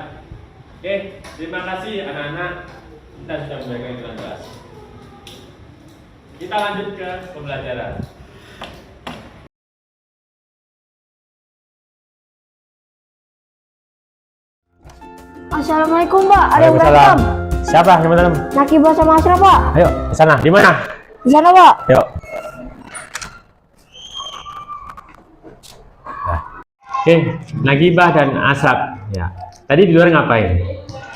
Oke, terima kasih anak-anak. Kita sudah membaca keyakinan kelas. Kita lanjut ke pembelajaran. Assalamualaikum Pak, ada yang Waalaikumsalam. berantem. Siapa yang berantem? Nakibah sama Ashraf Pak. Ayo, di sana. Di mana? Di sana Pak. Yuk. Nah. Oke, Nagibah dan Ashraf. Ya. Tadi di luar ngapain?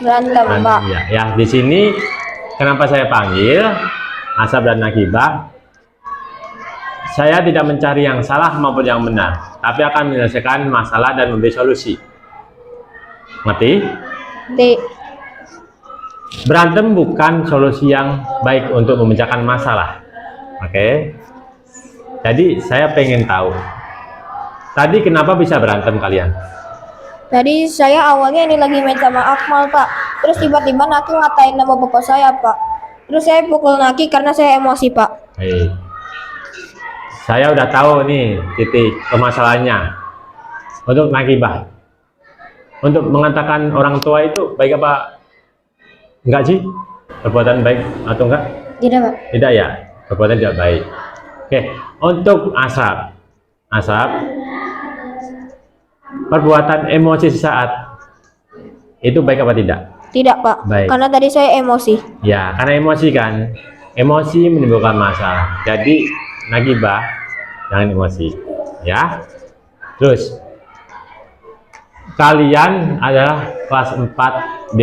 Berantem Pak. Ya, ya. Di sini kenapa saya panggil Ashraf dan Nagibah? Saya tidak mencari yang salah maupun yang benar, tapi akan menyelesaikan masalah dan memberi solusi. Ngerti? Berantem bukan solusi yang baik untuk memecahkan masalah. Oke. Jadi saya pengen tahu. Tadi kenapa bisa berantem kalian? Tadi saya awalnya ini lagi main sama Akmal Pak. Terus tiba-tiba Naki ngatain nama bapak saya Pak. Terus saya pukul Naki karena saya emosi Pak. Hei. Saya udah tahu nih titik permasalahannya. Untuk Nagibah, untuk mengatakan orang tua itu baik apa enggak sih? Perbuatan baik atau enggak? Tidak, Pak. Tidak ya, perbuatan tidak baik. Oke, untuk Asap. Asap, perbuatan emosi sesaat itu baik apa tidak? Tidak, Pak. Baik. Karena tadi saya emosi. Ya, karena emosi kan. Emosi menimbulkan masalah. Jadi, nagibah, jangan emosi. Ya. Terus, kalian adalah kelas 4D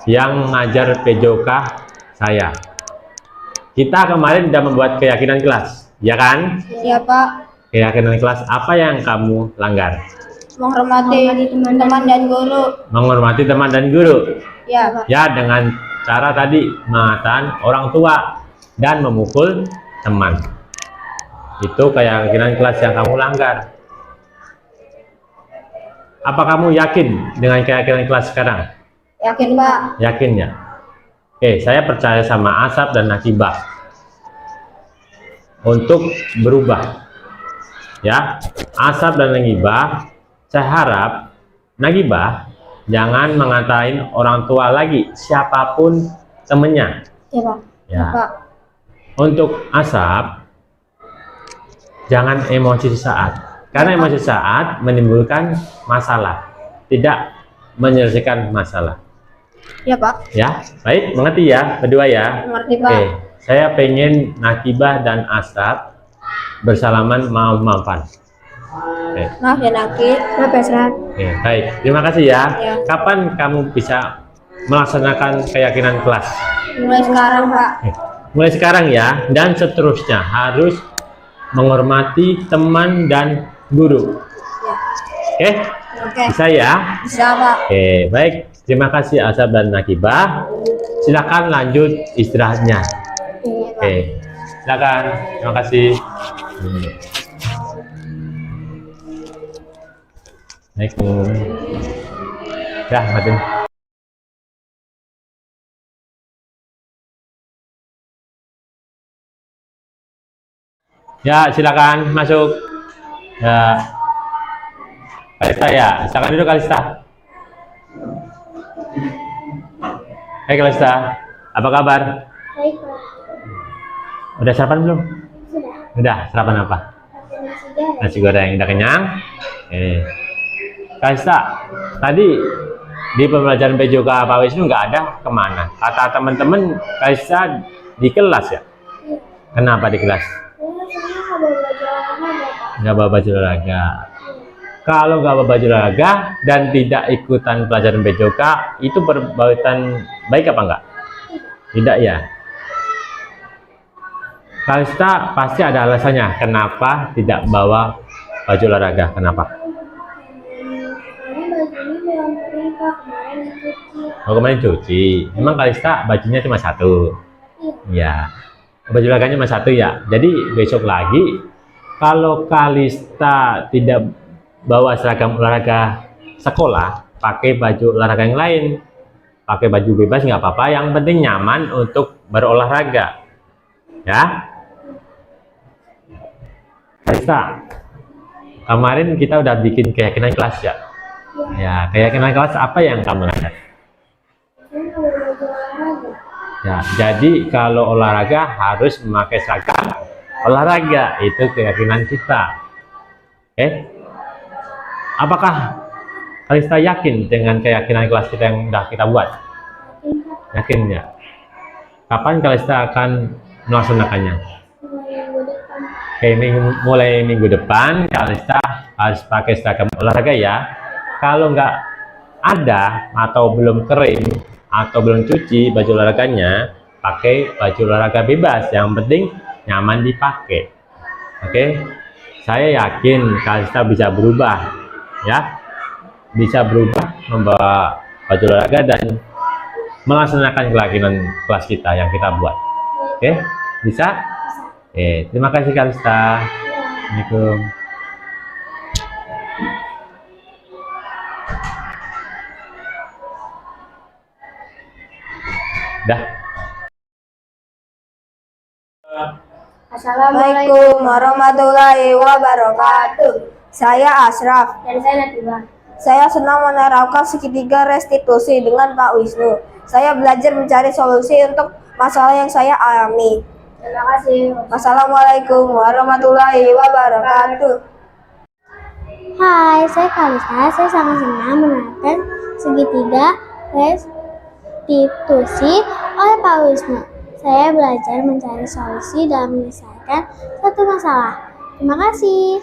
yang ngajar PJOK saya. Kita kemarin sudah membuat keyakinan kelas, ya kan? Ya, Pak. Keyakinan kelas apa yang kamu langgar? Menghormati teman dan guru. Menghormati teman dan guru. Ya, Pak. Ya, dengan cara tadi mengatakan orang tua dan memukul teman. Itu keyakinan kelas yang kamu langgar. Apa kamu yakin dengan keyakinan kelas sekarang? Yakin, Pak. Yakin ya? Oke, saya percaya sama Asap dan Nagibah untuk berubah. Ya, Asap dan Nagibah, saya harap Nagibah jangan mengatain orang tua lagi, siapapun temennya. Ya, Pak. Ya. Pak. Untuk Asap, jangan emosi sesaat. Karena emosi sesaat menimbulkan masalah, tidak menyelesaikan masalah. Ya, Pak. Ya, baik, mengerti ya, berdua ya. Mengerti, Pak. Oke, saya pengen Nagibah dan Asap bersalaman maaf-maafan. Oke. Maaf ya, Naki. Maaf ya, Srat. Oke, baik. Terima kasih ya. Ya. Kapan kamu bisa melaksanakan keyakinan kelas? Mulai sekarang, Pak. Mulai sekarang ya, dan seterusnya harus menghormati teman dan guru. Ya. Oke? Oke. Bisa ya? Bisa, Pak. Oke, baik. Terima kasih Asap dan Nagibah. Silakan lanjut istirahatnya. Iya, Pak. Oke, silakan. Terima kasih. Assalamualaikum. Ya, Martin. Ya, silakan masuk. Ya. Kalista ya, silakan duduk Kalista. Hai Kalista, apa kabar? Baik, Pak. Udah sarapan belum? Sudah. Udah, sarapan apa? Nasi goreng. Nasi goreng, udah kenyang? Kalista, tadi di pembelajaran PJOK Pak Wisnu nggak ada kemana? Kata teman-teman Kalista di kelas ya? Kenapa di kelas? Nggak bawa baju olahraga. Kalau nggak bawa baju olahraga dan tidak ikutan pelajaran PJOK, itu perbuatan baik apa enggak? Tidak ya? Kalista pasti ada alasannya kenapa tidak bawa baju olahraga. Kenapa? Karena bajunya belum kering, Pak. Kemarin dicuci. Oh, kemarin cuci. Emang Kalista bajunya cuma satu? Iya. Baju olahraganya cuma satu ya. Jadi besok lagi kalau Kalista tidak bawa seragam olahraga sekolah, pakai baju olahraga yang lain. Pakai baju bebas nggak apa-apa. Yang penting nyaman untuk berolahraga. Ya. Kalista, kemarin kita udah bikin keyakinan kelas ya. Ya, keyakinan kelas apa yang kamu lakukan? Ya, jadi kalau olahraga harus memakai seragam olahraga, itu keyakinan kita. Oke? Apakah Kalista yakin dengan keyakinan kelas kita yang sudah kita buat? Yakin ya? Kapan Kalista akan melaksanakannya? Oke, mulai minggu depan Kalista harus pakai seragam olahraga ya. Kalau nggak ada atau belum kering atau belum cuci baju olahraganya, pakai baju olahraga bebas. Yang penting nyaman dipakai. Oke, saya yakin Kalista bisa berubah, ya, bisa berubah membawa baju olahraga dan melaksanakan keyakinan kelas kita yang kita buat. Oke, bisa? Terima kasih Kalista. Assalamualaikum. Dah. Assalamualaikum warahmatullahi wabarakatuh. Saya Ashraf. Dan saya Nagibah. Saya senang menerapkan segitiga restitusi dengan Pak Wisnu. Saya belajar mencari solusi untuk masalah yang saya alami. Terima kasih. Wassalamualaikum warahmatullahi wabarakatuh. Hai, saya Kalista. Saya sangat senang menerangkan segitiga restitusi oleh Pak Wisnu. Saya belajar mencari solusi dalam menyelesaikan satu masalah. Terima kasih.